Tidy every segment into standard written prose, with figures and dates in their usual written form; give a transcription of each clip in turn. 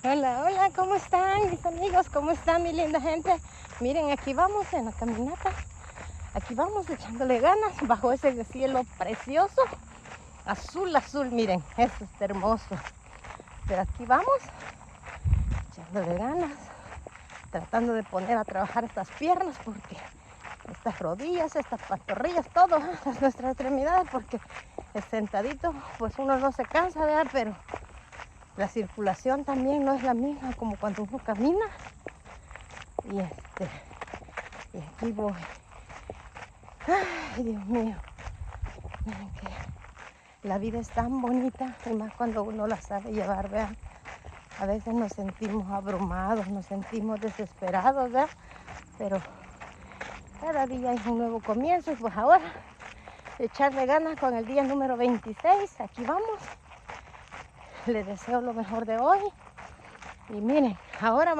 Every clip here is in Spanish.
Hola, hola, ¿cómo están mis amigos? ¿Cómo están mi linda gente? Miren, aquí vamos en la caminata. Aquí vamos echándole ganas bajo ese cielo precioso. Azul, azul, miren, eso es hermoso. Pero aquí vamos echándole ganas, tratando de poner a trabajar estas piernas porque estas rodillas, estas pantorrillas, todo, nuestras extremidades, porque sentadito pues uno no se cansa, ¿verdad? Pero la circulación también no es la misma como cuando uno camina. Y aquí voy. Ay, Dios mío. Miren que la vida es tan bonita, y más cuando uno la sabe llevar, ¿verdad? A veces nos sentimos abrumados, nos sentimos desesperados, ¿verdad? Pero cada día es un nuevo comienzo y pues ahora echarle ganas con el día número 26. Aquí vamos. Les deseo lo mejor de hoy. Y miren, ahora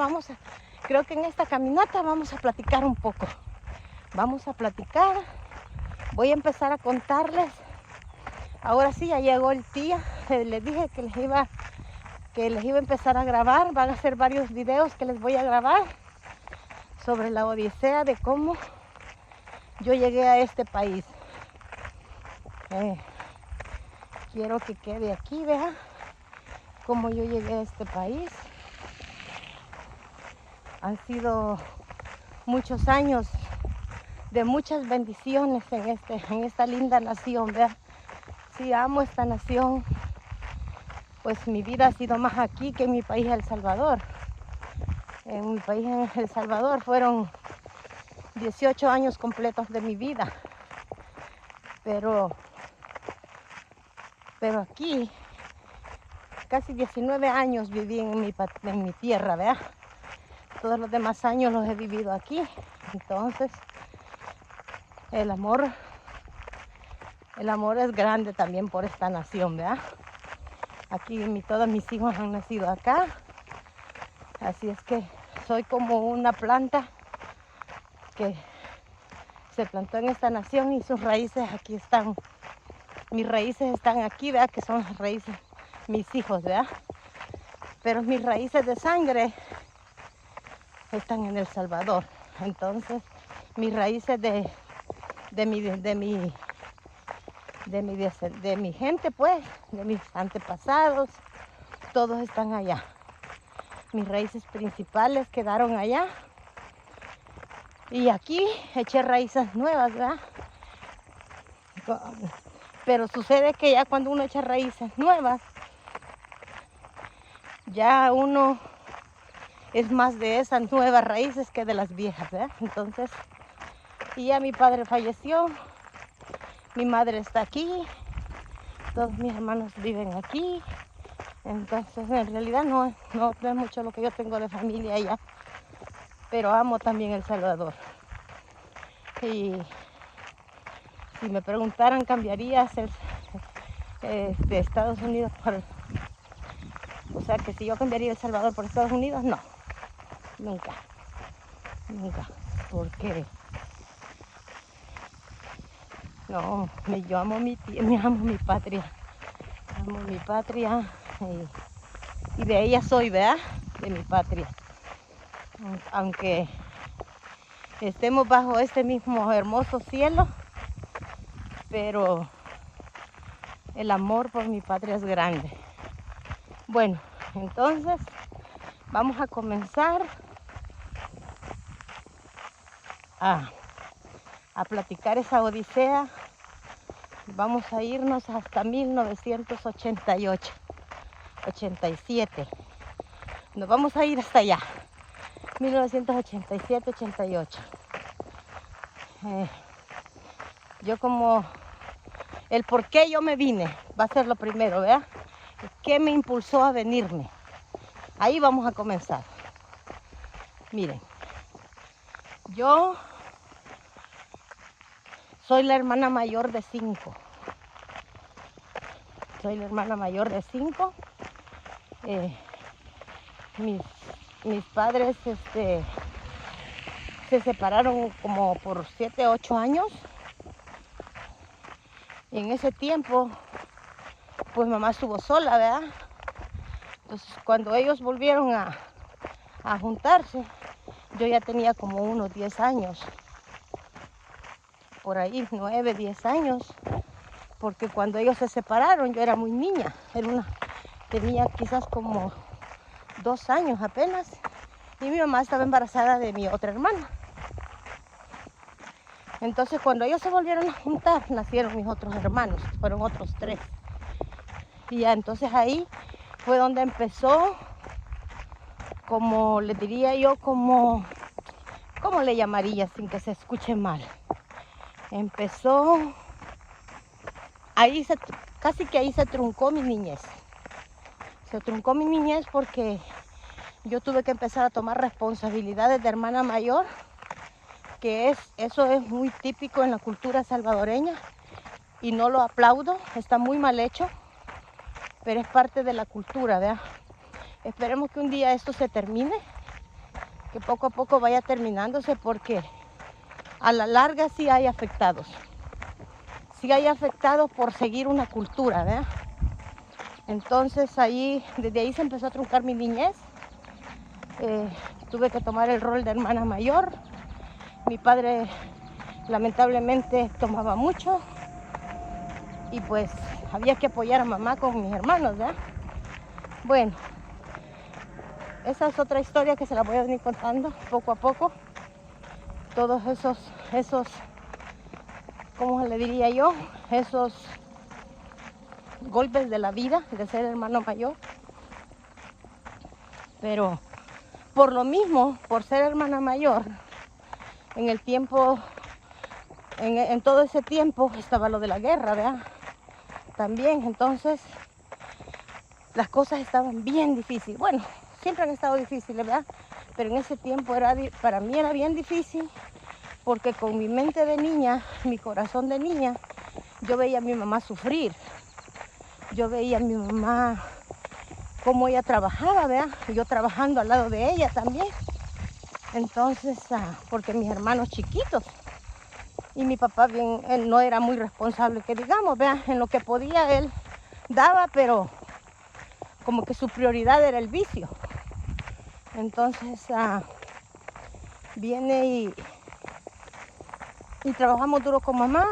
creo que en esta caminata vamos a platicar un poco. Vamos a platicar. Voy a empezar a contarles. Ahora sí, ya llegó el día. Les dije que les iba a empezar a grabar. Van a ser varios videos que les voy a grabar sobre la odisea de cómo yo llegué a este país. Quiero que quede aquí, vean cómo yo llegué a este país. Han sido muchos años de muchas bendiciones en esta linda nación, vean. Sí, amo esta nación. Pues mi vida ha sido más aquí que en mi país, El Salvador. En mi país, en El Salvador, fueron 18 años completos de mi vida. Pero aquí, casi 19 años viví en mi tierra, ¿verdad? Todos los demás años los he vivido aquí. Entonces, el amor es grande también por esta nación, ¿verdad? Aquí todos mis hijos han nacido acá. Así es que soy como una planta que se plantó en esta nación y sus raíces aquí están. Mis raíces están aquí, ¿verdad? Que son las raíces, mis hijos, ¿verdad? Pero mis raíces de sangre están en El Salvador. Entonces, mis raíces de mi gente, pues, de mis antepasados, todos están allá. Mis raíces principales quedaron allá. Y aquí eché raíces nuevas, ¿verdad? Pero sucede que ya cuando uno echa raíces nuevas, ya uno es más de esas nuevas raíces que de las viejas, ¿verdad? Entonces, y ya mi padre falleció, mi madre está aquí, todos mis hermanos viven aquí. Entonces, en realidad no es mucho lo que yo tengo de familia allá, pero amo también El Salvador. Y si me preguntaran, ¿cambiaría Estados Unidos o sea, que si yo cambiaría El Salvador por Estados Unidos? No, nunca, porque no, yo amo mi patria, y de ella soy, ¿verdad? De mi patria. Aunque estemos bajo este mismo hermoso cielo, pero el amor por mi patria es grande. Bueno, entonces vamos a comenzar a platicar esa odisea. Vamos a irnos hasta 1988, 87. Nos vamos a ir hasta allá, 1987, 88. Yo como el por qué yo me vine, va a ser lo primero, ¿verdad? ¿Qué me impulsó a venirme? Ahí vamos a comenzar. Miren, yo soy la hermana mayor de 5. Mis padres se separaron como por 7, 8 años. Y en ese tiempo, pues mamá estuvo sola, ¿verdad? Pues cuando ellos volvieron a juntarse, yo ya tenía como unos 10 años, por ahí, 9, 10 años, porque cuando ellos se separaron yo era muy niña, tenía quizás como 2 años apenas, y mi mamá estaba embarazada de mi otra hermana. Entonces cuando ellos se volvieron a juntar, nacieron mis otros hermanos, fueron otros 3. Y ya entonces ahí fue donde empezó, como le diría yo, ¿cómo le llamaría sin que se escuche mal? Empezó, casi que ahí se truncó mi niñez. Se truncó mi niñez porque yo tuve que empezar a tomar responsabilidades de hermana mayor, que eso es muy típico en la cultura salvadoreña y no lo aplaudo, está muy mal hecho, pero es parte de la cultura, ¿verdad? Esperemos que un día esto se termine, que poco a poco vaya terminándose, porque a la larga sí hay afectados. Sí hay afectados por seguir una cultura, ¿verdad? Entonces desde ahí se empezó a truncar mi niñez. Tuve que tomar el rol de hermana mayor. Mi padre lamentablemente tomaba mucho y pues había que apoyar a mamá con mis hermanos, ¿verdad? Bueno, esa es otra historia que se la voy a venir contando poco a poco. Todos esos, ¿cómo le diría yo? Esos golpes de la vida, de ser hermano mayor. Pero por lo mismo, por ser hermana mayor, en el tiempo, en todo ese tiempo estaba lo de la guerra, ¿verdad? También, entonces, las cosas estaban bien difíciles. Bueno, siempre han estado difíciles, ¿verdad? Pero en ese tiempo para mí era bien difícil, porque con mi mente de niña, mi corazón de niña, yo veía a mi mamá sufrir. Yo veía a mi mamá cómo ella trabajaba, ¿verdad? Yo trabajando al lado de ella también. Entonces, porque mis hermanos chiquitos y mi papá él no era muy responsable, que digamos, ¿verdad? En lo que podía él daba, pero como que su prioridad era el vicio. Entonces viene y trabajamos duro con mamá.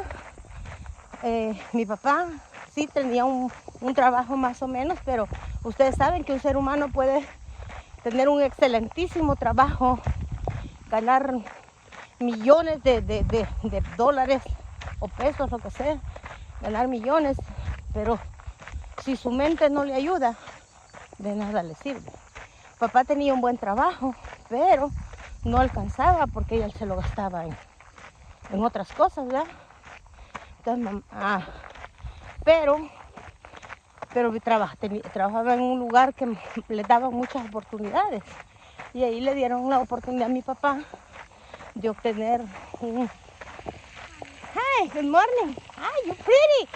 Mi papá sí tenía un trabajo más o menos, pero ustedes saben que un ser humano puede tener un excelentísimo trabajo, ganar millones de dólares o pesos, lo que sea, ganar millones, pero si su mente no le ayuda, de nada le sirve. Papá tenía un buen trabajo, pero no alcanzaba porque él se lo gastaba en otras cosas, ¿verdad? Entonces, pero trabajaba en un lugar que le daba muchas oportunidades, y ahí le dieron la oportunidad a mi papá de obtener un... Hi, good morning. Hi, you're pretty.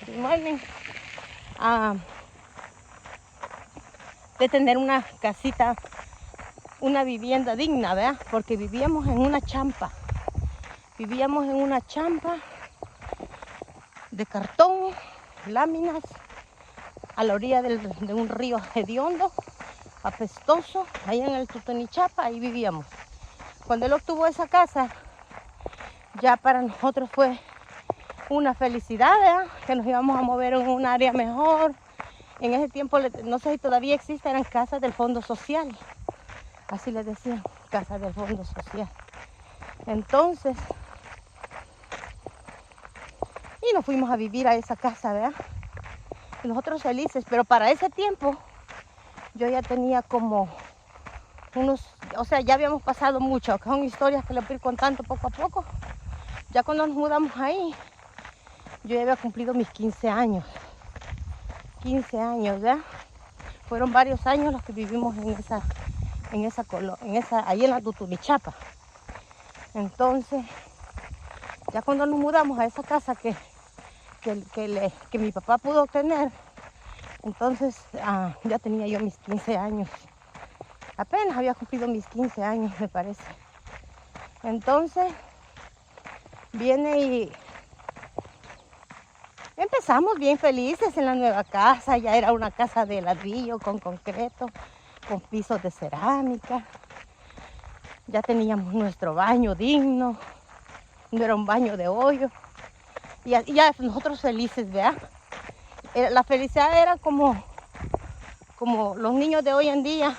Good morning. De tener una casita, una vivienda digna, ¿verdad? Porque vivíamos en una champa. Vivíamos en una champa de cartón, láminas, a la orilla de un río hediondo, apestoso, ahí en el Tutunichapa, ahí vivíamos. Cuando él obtuvo esa casa, ya para nosotros fue una felicidad, ¿verdad? Que nos íbamos a mover en un área mejor. En ese tiempo, no sé si todavía existen, eran casas del Fondo Social. Así les decían, casas del Fondo Social. Entonces, y nos fuimos a vivir a esa casa, ¿verdad? Y nosotros felices, pero para ese tiempo yo ya tenía como ya habíamos pasado mucho, que son historias que les voy a ir contando poco a poco. Ya cuando nos mudamos ahí, yo ya había cumplido mis 15 años. 15 años, ¿verdad? Fueron varios años los que vivimos ahí en la Tutunichapa. Entonces, ya cuando nos mudamos a esa casa que mi papá pudo obtener, entonces ya tenía yo mis 15 años. Apenas había cumplido mis 15 años, me parece. Entonces, viene y pasamos bien felices en la nueva casa. Ya era una casa de ladrillo con concreto, con pisos de cerámica. Ya teníamos nuestro baño digno, no era un baño de hoyo. Y ya nosotros felices, ¿verdad? La felicidad era como los niños de hoy en día,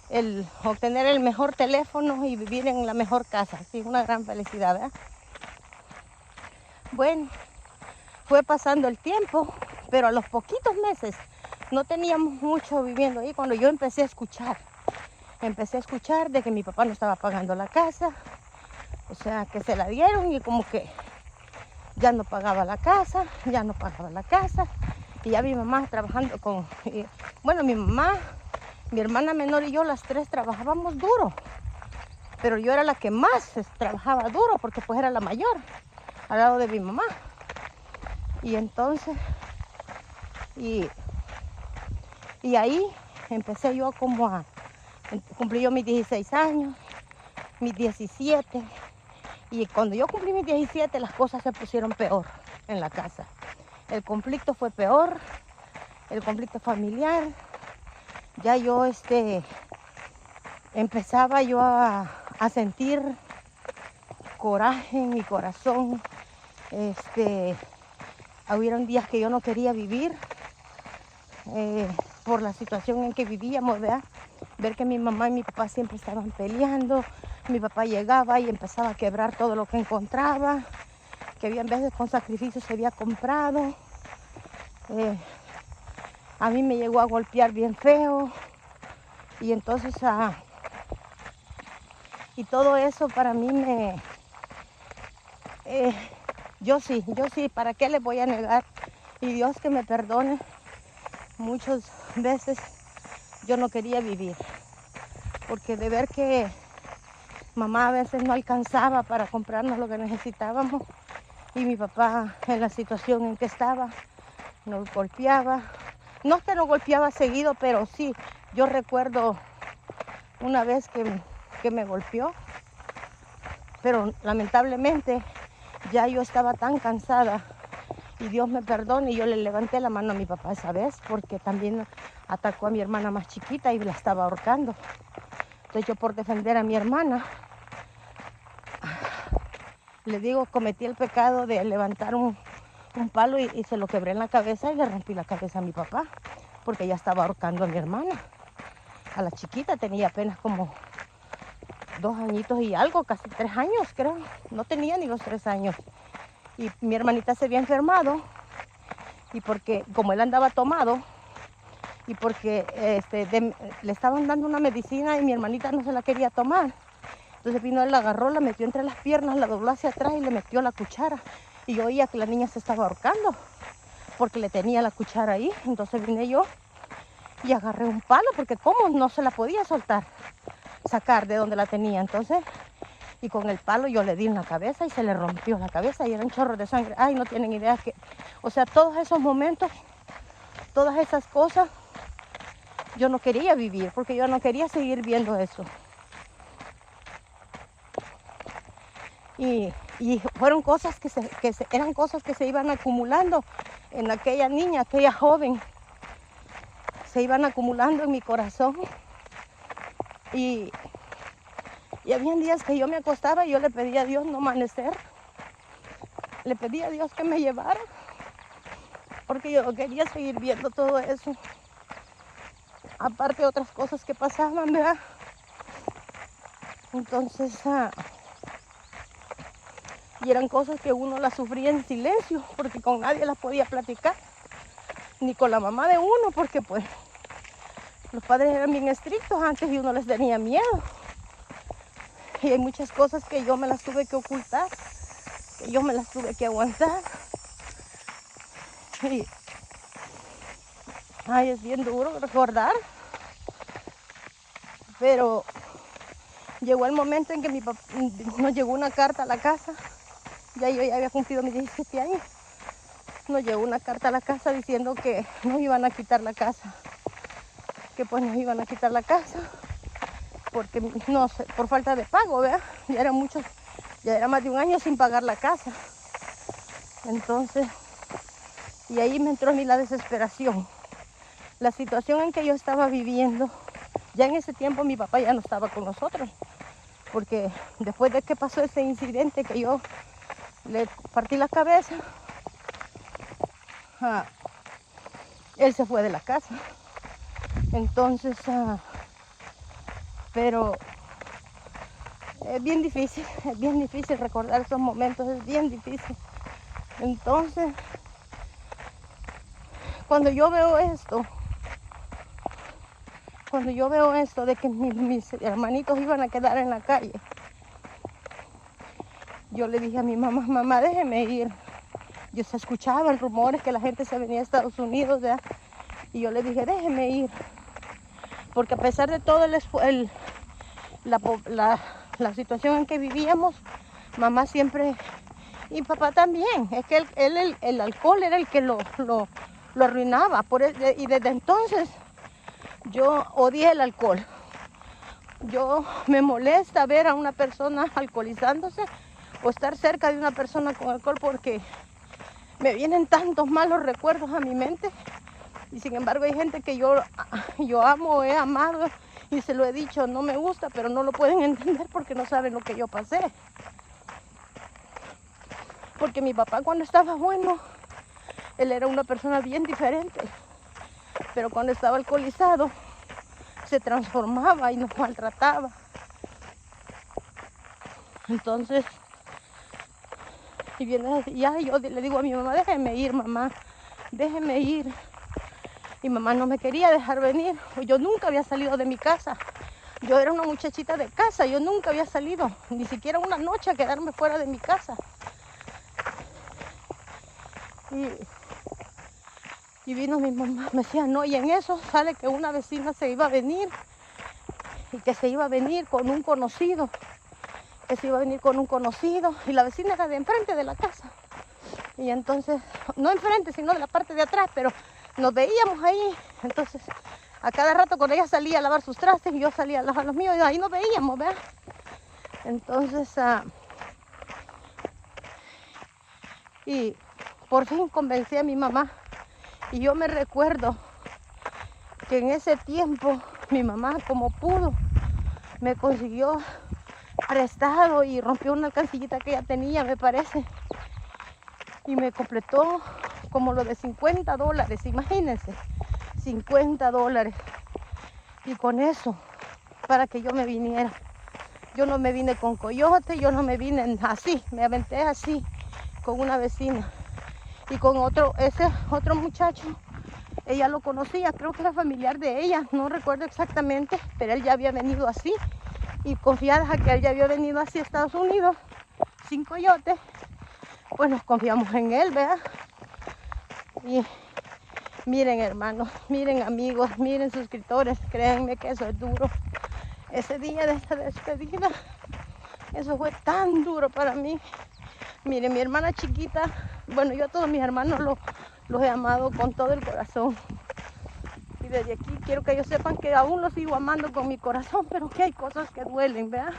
el obtener el mejor teléfono y vivir en la mejor casa. Sí, una gran felicidad, ¿verdad? Bueno, fue pasando el tiempo, pero a los poquitos meses, no teníamos mucho viviendo ahí, cuando yo empecé a escuchar de que mi papá no estaba pagando la casa, o sea, que se la dieron y como que ya no pagaba la casa, y ya mi mamá trabajando mi mamá, mi hermana menor y yo, las tres trabajábamos duro, pero yo era la que más trabajaba duro porque pues era la mayor, al lado de mi mamá. Y entonces, y ahí empecé yo cumplí yo mis 16 años, mis 17, y cuando yo cumplí mis 17 las cosas se pusieron peor en la casa. El conflicto fue peor, el conflicto familiar. Ya yo empezaba yo a sentir coraje en mi corazón. Hubieron días que yo no quería vivir por la situación en que vivíamos, ¿verdad? Ver que mi mamá y mi papá siempre estaban peleando. Mi papá llegaba y empezaba a quebrar todo lo que encontraba, que había en veces con sacrificio se había comprado. A mí me llegó a golpear bien feo. Y entonces, y todo eso para mí yo sí, ¿para qué le voy a negar? Y Dios que me perdone, muchas veces yo no quería vivir, porque de ver que mamá a veces no alcanzaba para comprarnos lo que necesitábamos, y mi papá en la situación en que estaba, nos golpeaba. No es que nos golpeaba seguido, pero sí, yo recuerdo una vez que me golpeó, pero lamentablemente ya yo estaba tan cansada, y Dios me perdone, y yo le levanté la mano a mi papá esa vez, porque también atacó a mi hermana más chiquita y la estaba ahorcando. Entonces yo, por defender a mi hermana, le digo, cometí el pecado de levantar un palo y se lo quebré en la cabeza y le rompí la cabeza a mi papá, porque ella estaba ahorcando a mi hermana. A la chiquita tenía apenas como 2 añitos y algo, casi 3 años creo, no tenía ni los 3 años. Y mi hermanita se había enfermado, y porque como él andaba tomado, y porque le estaban dando una medicina y mi hermanita no se la quería tomar. Entonces vino él, la agarró, la metió entre las piernas, la dobló hacia atrás y le metió la cuchara. Y yo oía que la niña se estaba ahorcando porque le tenía la cuchara ahí. Entonces vine yo y agarré un palo, porque cómo no se la podía sacar de donde la tenía. Entonces, y con el palo yo le di en la cabeza y se le rompió la cabeza y era un chorro de sangre. Ay, no tienen idea que, o sea, todos esos momentos, todas esas cosas, yo no quería vivir, porque yo no quería seguir viendo eso. Y fueron cosas eran cosas que se iban acumulando en aquella niña, aquella joven. Se iban acumulando en mi corazón. Y habían días que yo me acostaba y yo le pedía a Dios no amanecer. Le pedía a Dios que me llevara, porque yo no quería seguir viendo todo eso. Aparte de otras cosas que pasaban, ¿verdad? Entonces, y eran cosas que uno las sufría en silencio, porque con nadie las podía platicar, ni con la mamá de uno, porque pues los padres eran bien estrictos antes y uno les tenía miedo. Y hay muchas cosas que yo me las tuve que ocultar, que yo me las tuve que aguantar. Y ay, es bien duro recordar, pero llegó el momento en que mi papá nos llegó una carta a la casa. Ya yo ya había cumplido mis 17 años. Nos llegó una carta a la casa diciendo que nos iban a quitar la casa. Que pues nos iban a quitar la casa porque no sé, por falta de pago, ¿verdad? Ya era más de 1 año sin pagar la casa. Entonces, Y ahí me entró a mí la desesperación. La situación en que yo estaba viviendo, ya en ese tiempo mi papá ya no estaba con nosotros, porque después de que pasó ese incidente que yo le partí la cabeza, él se fue de la casa. Entonces, pero es bien difícil recordar esos momentos, es bien difícil. Entonces, cuando yo veo esto de que mis hermanitos iban a quedar en la calle, yo le dije a mi mamá, mamá, déjeme ir. Yo se escuchaban rumores que la gente se venía a Estados Unidos, ¿verdad? Y yo le dije, déjeme ir. Porque a pesar de todo la situación en que vivíamos, mamá siempre, y papá también, es que el alcohol era el que lo arruinaba. Y desde entonces yo odié el alcohol. Yo me molesta ver a una persona alcoholizándose o estar cerca de una persona con alcohol porque me vienen tantos malos recuerdos a mi mente. Y sin embargo hay gente que yo amo, he amado y se lo he dicho, no me gusta, pero no lo pueden entender porque no saben lo que yo pasé. Porque mi papá cuando estaba bueno, él era una persona bien diferente. Pero cuando estaba alcoholizado, se transformaba y nos maltrataba. Entonces, y viene así, ya yo le digo a mi mamá, déjeme ir, mamá, déjeme ir. Y mamá no me quería dejar venir. Yo nunca había salido de mi casa. Yo era una muchachita de casa, yo nunca había salido, ni siquiera una noche a quedarme fuera de mi casa. Y vino mi mamá, me decía, no, y en eso sale que una vecina se iba a venir, y que se iba a venir con un conocido, y la vecina era de enfrente de la casa. Y entonces, no enfrente, sino de la parte de atrás, pero nos veíamos ahí. Entonces, a cada rato cuando ella salía a lavar sus trastes y yo salía a lavar los míos, y ahí nos veíamos, ¿verdad? Entonces, y por fin convencí a mi mamá. Y yo me recuerdo que en ese tiempo mi mamá, como pudo, me consiguió prestado y rompió una alcancillita que ella tenía, me parece. Y me completó como lo de $50, imagínense, $50. Y con eso, para que yo me viniera. Yo no me vine con coyote, yo no me vine así, me aventé así con una vecina. Y con ese otro muchacho, ella lo conocía, creo que era familiar de ella, no recuerdo exactamente, pero él ya había venido así. Y confiadas a que él ya había venido así a Estados Unidos, sin coyote, pues nos confiamos en él, ¿verdad? Y miren, hermanos, miren, amigos, miren, suscriptores, créanme que eso es duro. Ese día de esta despedida, eso fue tan duro para mí. Miren, mi hermana chiquita, bueno, yo a todos mis hermanos los he amado con todo el corazón. Y desde aquí quiero que ellos sepan que aún los sigo amando con mi corazón, pero que hay cosas que duelen, ¿verdad?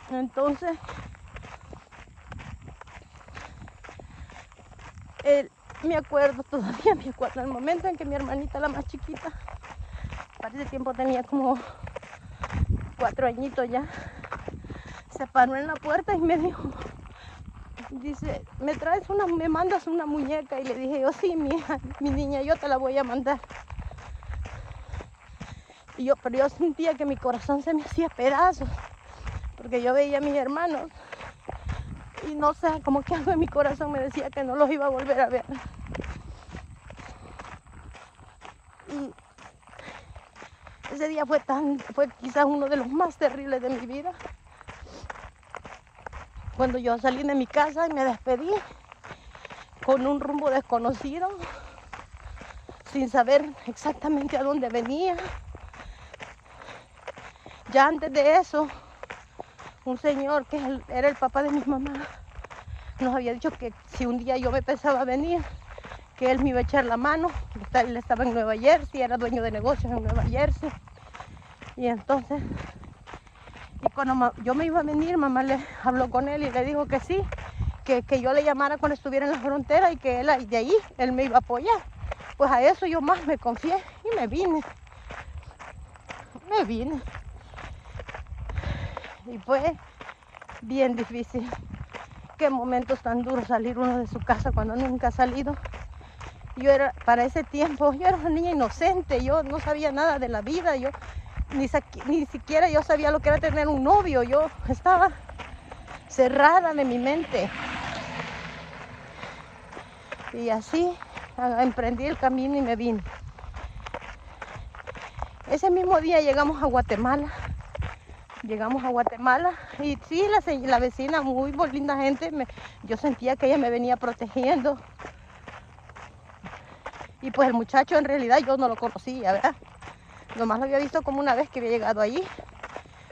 Entonces, me acuerdo, todavía me acuerdo, el momento en que mi hermanita, la más chiquita, para ese tiempo tenía como 4 añitos ya, se paró en la puerta y me dijo, dice, me mandas una muñeca? Y le dije yo, sí, mi hija, mi niña, yo te la voy a mandar. Pero yo sentía que mi corazón se me hacía pedazos, porque yo veía a mis hermanos y no sé, como que algo en mi corazón me decía que no los iba a volver a ver. Y ese día fue quizás uno de los más terribles de mi vida. Cuando yo salí de mi casa y me despedí con un rumbo desconocido, sin saber exactamente a dónde venía. Ya antes de eso, un señor que era el papá de mi mamá nos había dicho que si un día yo me pensaba venir, que él me iba a echar la mano. Él estaba en Nueva Jersey, era dueño de negocios en Nueva Jersey. Y entonces, y cuando yo me iba a venir, mamá le habló con él y le dijo que sí, que yo le llamara cuando estuviera en la frontera y que él de ahí él me iba a apoyar. Pues a eso yo más me confié y me vine. Y fue bien difícil. Qué momentos tan duros salir uno de su casa cuando nunca ha salido. Para ese tiempo, yo era una niña inocente, yo no sabía nada de la vida, yo ni siquiera yo sabía lo que era tener un novio, yo estaba cerrada de mi mente. Y así emprendí el camino y me vine. Ese mismo día llegamos a Guatemala. Y sí, la vecina, muy linda gente, yo sentía que ella me venía protegiendo. Y pues el muchacho en realidad yo no lo conocía, ¿verdad? Nomás lo había visto como una vez que había llegado allí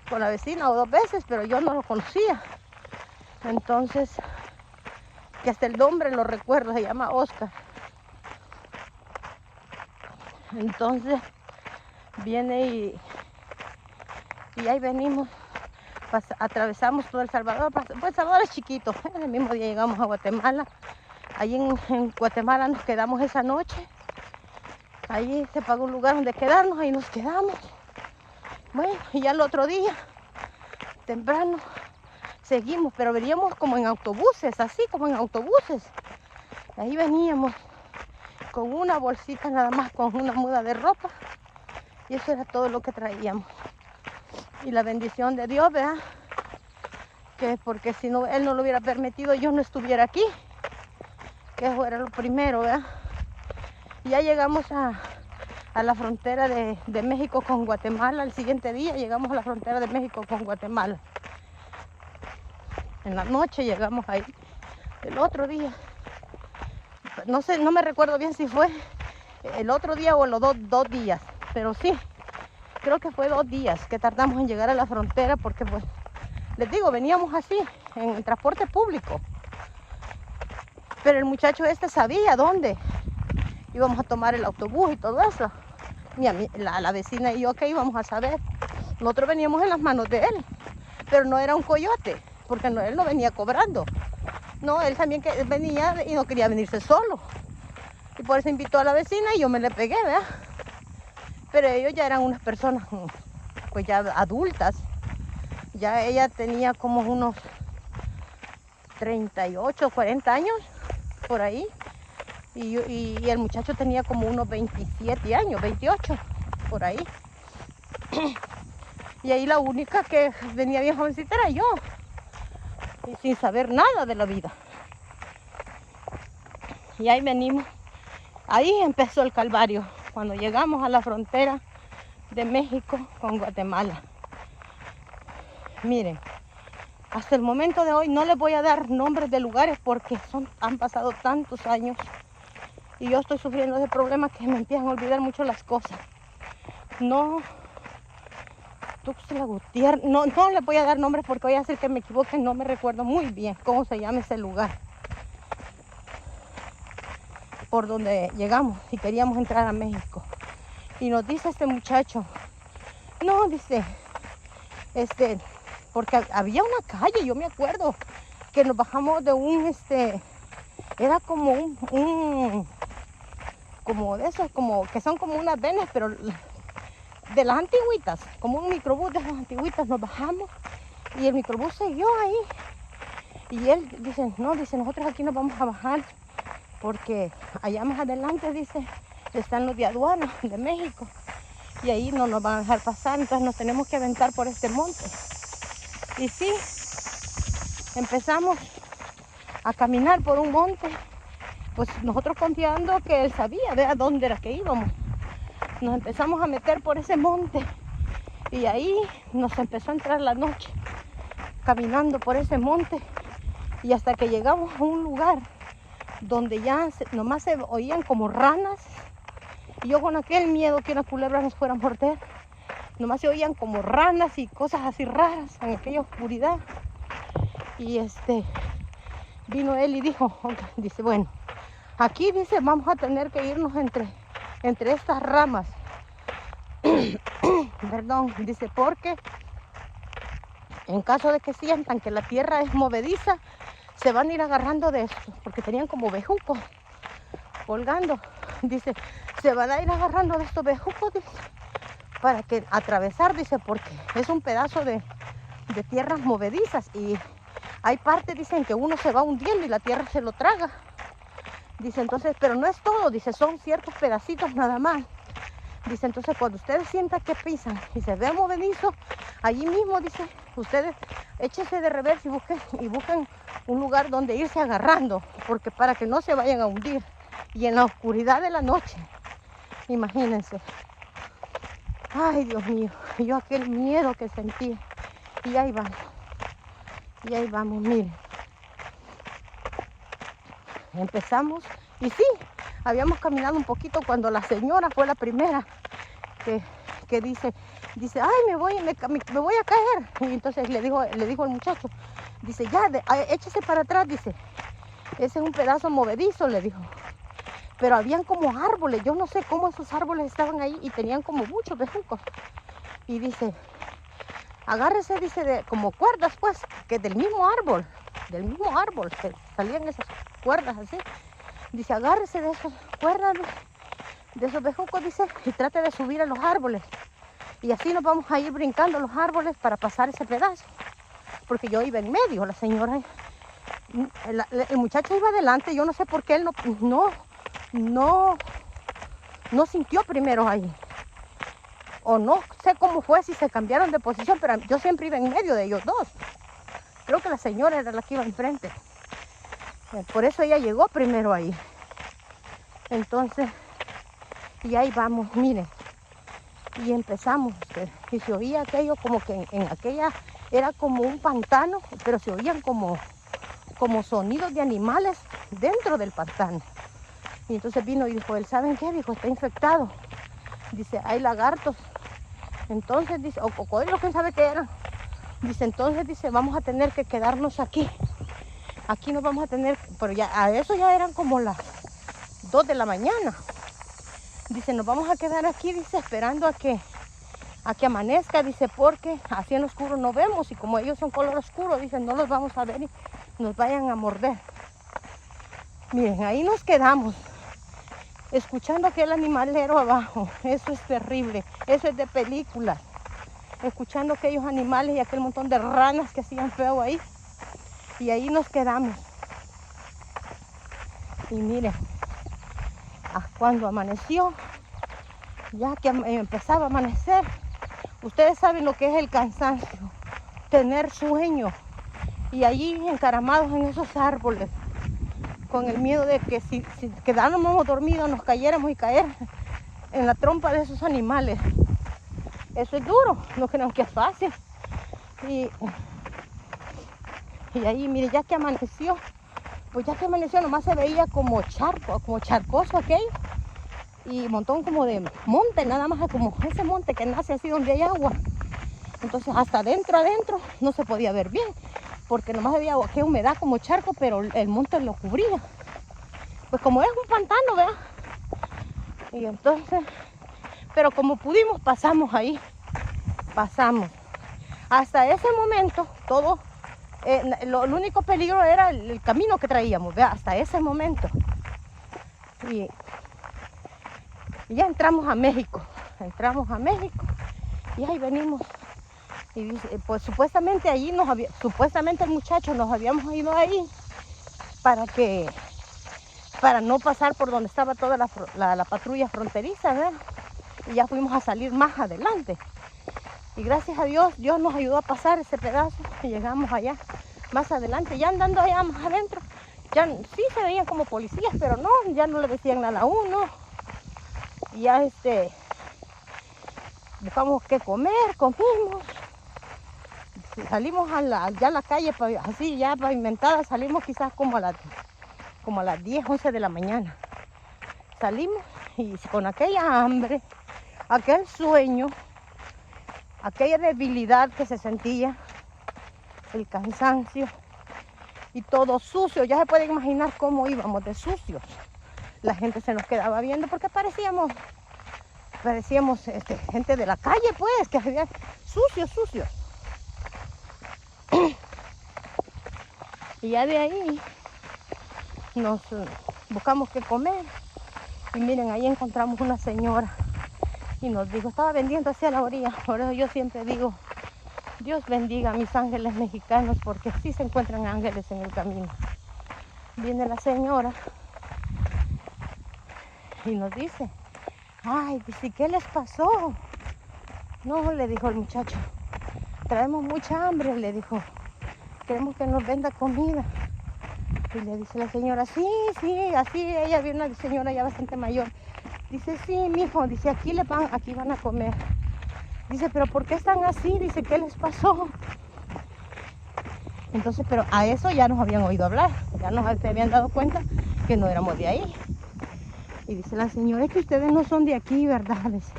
con la vecina o 2 veces, pero yo no lo conocía. Entonces, que hasta el nombre lo recuerdo, se llama Oscar. Entonces, viene y ahí venimos, atravesamos todo El Salvador. Pues El Salvador es chiquito. El mismo día llegamos a Guatemala. Allí en Guatemala nos quedamos esa noche. Allí se pagó un lugar donde quedarnos, ahí nos quedamos. Bueno, y ya el otro día, temprano, seguimos, pero veníamos como en autobuses, así como en autobuses. Ahí veníamos con una bolsita nada más, con una muda de ropa. Y eso era todo lo que traíamos. Y la bendición de Dios, ¿verdad? Que porque si no, Él no lo hubiera permitido, yo no estuviera aquí. Que eso era lo primero, ¿verdad? Ya llegamos a la frontera de México con Guatemala. El siguiente día llegamos a la frontera de México con Guatemala. En la noche llegamos ahí. El otro día, no sé, no me recuerdo bien si fue el otro día o los dos días, pero sí, creo que fue 2 días que tardamos en llegar a la frontera porque, pues, les digo, veníamos así, en el transporte público. Pero el muchacho sabía dónde íbamos a tomar el autobús y todo eso. La vecina y yo que íbamos a saber. Nosotros veníamos en las manos de él, pero no era un coyote, porque él no venía cobrando. No, él también venía y no quería venirse solo. Y por eso invitó a la vecina y yo me le pegué, ¿verdad? Pero ellos ya eran unas personas, pues ya adultas. Ya ella tenía como unos 38, 40 años, por ahí. Y el muchacho tenía como unos 27 años, 28, por ahí. Y ahí la única que venía bien jovencita era yo. Y sin saber nada de la vida. Y ahí venimos. Ahí empezó el calvario, cuando llegamos a la frontera de México con Guatemala. Miren, hasta el momento de hoy no les voy a dar nombres de lugares porque han pasado tantos años. Y yo estoy sufriendo de problemas que me empiezan a olvidar mucho las cosas. No, Tuxtla Gutiérrez, no les voy a dar nombres porque voy a hacer que me equivoquen, no me recuerdo muy bien cómo se llama ese lugar. Por donde llegamos y queríamos entrar a México. Y nos dice este muchacho, no, dice, porque había una calle, yo me acuerdo, que nos bajamos de era como como de esos, como que son como unas venas, pero de las antiguitas, como un microbús de las antiguitas, nos bajamos y el microbús siguió ahí. Y él dice, no, dice, nosotros aquí nos vamos a bajar porque allá más adelante, dice, están los de aduana de México y ahí no nos van a dejar pasar, entonces nos tenemos que aventar por este monte. Y sí, empezamos a caminar por un monte, pues nosotros confiando que él sabía de a dónde era que íbamos. Nos empezamos a meter por ese monte y ahí nos empezó a entrar la noche caminando por ese monte y hasta que llegamos a un lugar donde ya nomás se oían como ranas y yo con aquel miedo que una culebra nos fuera a morder, nomás se oían como ranas y cosas así raras en aquella oscuridad. Y vino él y dijo, okay, dice, bueno, aquí dice vamos a tener que irnos entre estas ramas. Perdón, dice, porque en caso de que sientan que la tierra es movediza, se van a ir agarrando de esto, porque tenían como bejucos colgando. Dice, se van a ir agarrando de estos bejucos, dice, para que atravesar, dice, porque es un pedazo de tierras movedizas y hay partes, dicen, que uno se va hundiendo y la tierra se lo traga. Dice, entonces, pero no es todo, dice, son ciertos pedacitos nada más. Dice, entonces, cuando ustedes sientan que pisan y se ve movedizo, allí mismo, dice, ustedes échense de reversa y busquen un lugar donde irse agarrando, porque para que no se vayan a hundir. Y en la oscuridad de la noche, imagínense. Ay, Dios mío, yo aquel miedo que sentí. Y ahí vamos, miren. Empezamos y sí, habíamos caminado un poquito cuando la señora fue la primera que dice, ay, me voy a caer. Y entonces le dijo al muchacho, dice, ya, échese para atrás, dice, ese es un pedazo movedizo, le dijo. Pero habían como árboles, yo no sé cómo esos árboles estaban ahí y tenían como muchos bejucos. Y dice, agárrese, dice, como cuerdas, pues, que del mismo árbol, que salían esas cuerdas así. Dice, agárrese de esas cuerdas, de esos bejucos, dice, y trate de subir a los árboles. Y así nos vamos a ir brincando los árboles para pasar ese pedazo. Porque yo iba en medio, la señora, el muchacho iba adelante, yo no sé por qué él no sintió primero ahí. O no sé cómo fue, si se cambiaron de posición, pero yo siempre iba en medio de ellos dos. Creo que la señora era la que iba enfrente. Por eso ella llegó primero ahí. Entonces, y ahí vamos, miren. Y empezamos. Y se oía aquello como que en aquella era como un pantano, pero se oían como sonidos de animales dentro del pantano. Y entonces vino y dijo, él, ¿saben qué? Dijo, está infectado. Dice, hay lagartos. Entonces dice, o cocodrilos, quién sabe qué eran. Dice, entonces dice, vamos a tener que quedarnos aquí. Aquí nos vamos a tener, pero ya a eso ya eran como las 2 de la mañana. Dice, nos vamos a quedar aquí, dice, esperando a que amanezca, dice, porque así en oscuro no vemos y como ellos son color oscuro, dice, no los vamos a ver y nos vayan a morder. Miren, ahí nos quedamos, escuchando aquel animalero abajo. Eso es terrible, eso es de películas. Escuchando aquellos animales y aquel montón de ranas que hacían feo ahí. Y ahí nos quedamos. Y miren, cuando amaneció, ya que empezaba a amanecer, ustedes saben lo que es el cansancio, tener sueño. Y allí encaramados en esos árboles, con el miedo de que si quedáramos dormidos nos cayéramos y caer en la trompa de esos animales. Eso es duro, no crean que es fácil. Y ahí, mire, ya que amaneció, nomás se veía como charcoso aquello. Y un montón como de monte, nada más como ese monte que nace así donde hay agua. Entonces hasta adentro no se podía ver bien, porque nomás había aquella humedad como charco, pero el monte lo cubría. Pues como es un pantano, ¿verdad? Y entonces, pero como pudimos, pasamos ahí. Hasta ese momento, todo, el único peligro era el camino que traíamos, ¿verdad? Hasta ese momento. Y ya entramos a México. Y ahí venimos. Y pues supuestamente allí supuestamente el muchacho nos habíamos ido ahí para no pasar por donde estaba toda la patrulla fronteriza, ¿verdad? Y ya fuimos a salir más adelante. Y gracias a Dios, Dios nos ayudó a pasar ese pedazo y llegamos allá más adelante. Ya andando allá más adentro, ya sí se veían como policías, pero no, ya no le decían nada a uno. Y ya buscamos qué comer, comimos. Salimos ya a la calle, así ya pavimentada, salimos quizás como a las 10, 11 de la mañana. Salimos y con aquella hambre, aquel sueño, aquella debilidad que se sentía, el cansancio y todo sucio. Ya se pueden imaginar cómo íbamos de sucios. La gente se nos quedaba viendo porque parecíamos gente de la calle, pues, que había sucios. Y ya de ahí nos buscamos qué comer. Y miren, ahí encontramos una señora y nos dijo, estaba vendiendo hacia la orilla. Por eso yo siempre digo, Dios bendiga a mis ángeles mexicanos, porque sí se encuentran ángeles en el camino. Viene la señora y nos dice, ay, dice, ¿qué les pasó? No, le dijo el muchacho, traemos mucha hambre, le dijo, queremos que nos venda comida. Y le dice la señora, sí, así, ella viene una señora ya bastante mayor. Dice, sí, mijo, dice, aquí van a comer. Dice, pero ¿por qué están así? Dice, ¿qué les pasó? Entonces, pero a eso ya nos habían oído hablar, ya nos habían dado cuenta que no éramos de ahí. Y dice la señora, es que ustedes no son de aquí, ¿verdad? Dice,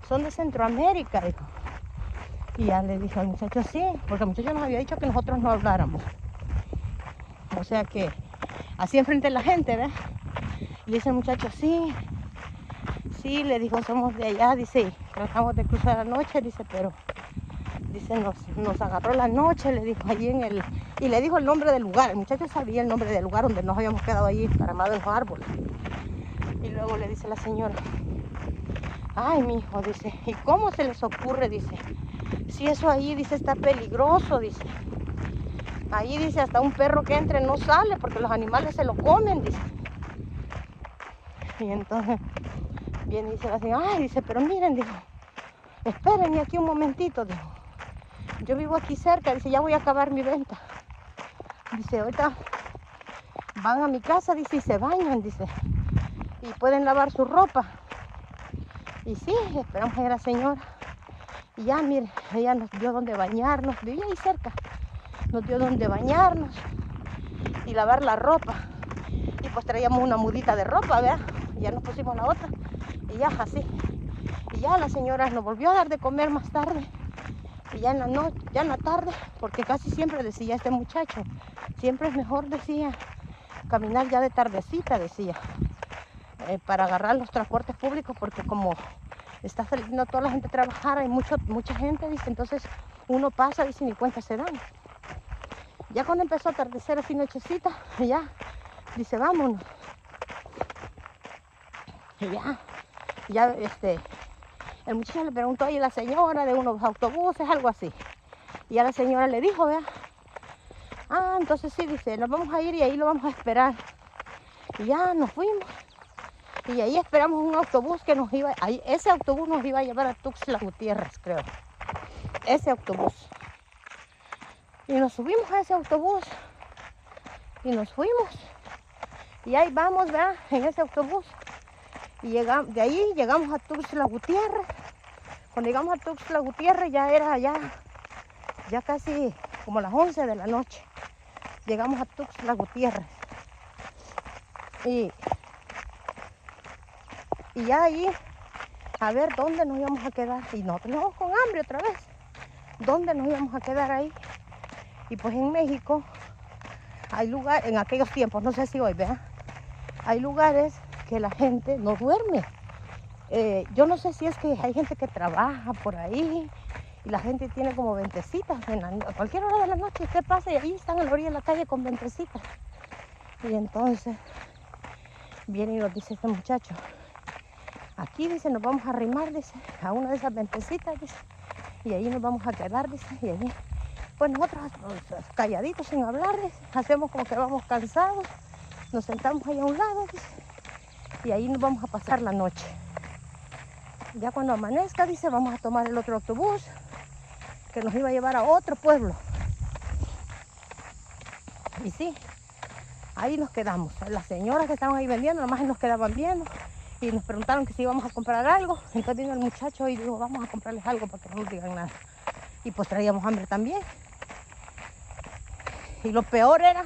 son de Centroamérica, dijo. Y ya le dijo al muchacho, sí, porque el muchacho nos había dicho que nosotros no habláramos. O sea que, así enfrente de la gente, ¿ves? Y dice el muchacho, sí, le dijo, somos de allá, dice, tratamos de cruzar la noche, dice, pero, dice, nos agarró la noche, le dijo, ahí y le dijo el nombre del lugar. El muchacho sabía el nombre del lugar donde nos habíamos quedado ahí, encaramados en los árboles. Y luego le dice la señora, ay, mijo, dice, ¿y cómo se les ocurre? Dice, si eso ahí, dice, está peligroso, dice. Ahí, dice, hasta un perro que entre no sale porque los animales se lo comen, dice. Y entonces viene y dice la señora, ay, dice, pero miren, dijo, espérenme aquí un momentito, dijo. Yo vivo aquí cerca, dice, ya voy a acabar mi venta. Dice, ahorita van a mi casa, dice, y se bañan, dice, y pueden lavar su ropa. Y sí, esperamos a la señora. Y ya, mire, ella nos dio donde bañarnos, vivía ahí cerca. Nos dio donde bañarnos y lavar la ropa. Y pues traíamos una mudita de ropa, ¿verdad? Y ya nos pusimos la otra. Y ya, así. Y ya la señora nos volvió a dar de comer más tarde. Y ya en la tarde, porque casi siempre decía este muchacho, siempre es mejor, decía, caminar ya de tardecita, decía, para agarrar los transportes públicos, porque como está saliendo toda la gente a trabajar, hay mucha gente, dice, entonces uno pasa, dice, ni cuenta se dan. Ya cuando empezó a atardecer así nochecita, ya, dice, vámonos. Y ya, el muchacho le preguntó a la señora de unos autobuses, algo así. Y a la señora le dijo, vea, ah, entonces sí, dice, nos vamos a ir y ahí lo vamos a esperar. Y ya nos fuimos. Y ahí esperamos un autobús que ese autobús nos iba a llevar a Tuxtla Gutiérrez, creo. Ese autobús. Y nos subimos a ese autobús y nos fuimos. Y ahí vamos, ¿verdad? En ese autobús. Y de ahí llegamos a Tuxtla Gutiérrez. Cuando llegamos a Tuxtla Gutiérrez ya era ya casi como las 11 de la noche. Llegamos a Tuxtla Gutiérrez. Y ya ahí, a ver dónde nos íbamos a quedar. Y nosotros íbamos con hambre otra vez. ¿Dónde nos íbamos a quedar ahí? Y pues en México hay lugares, en aquellos tiempos, no sé si hoy, ¿verdad? Hay lugares que la gente no duerme. Yo no sé si es que hay gente que trabaja por ahí y la gente tiene como ventecitas a cualquier hora de la noche. ¿Qué pasa? Y ahí están a la orilla de la calle con ventecitas. Y entonces viene y nos dice este muchacho, aquí, dice, nos vamos a arrimar, dice, a una de esas ventecitas, dice, y ahí nos vamos a quedar, dice, y ahí, pues nosotros calladitos sin hablar, dice, hacemos como que vamos cansados, nos sentamos ahí a un lado, dice, y ahí nos vamos a pasar la noche. Ya cuando amanezca, dice, vamos a tomar el otro autobús que nos iba a llevar a otro pueblo. Y sí, ahí nos quedamos. Las señoras que estaban ahí vendiendo, nomás nos quedaban viendo y nos preguntaron que si íbamos a comprar algo. Entonces vino el muchacho y dijo, vamos a comprarles algo para que no nos digan nada. Y pues traíamos hambre también. Y lo peor era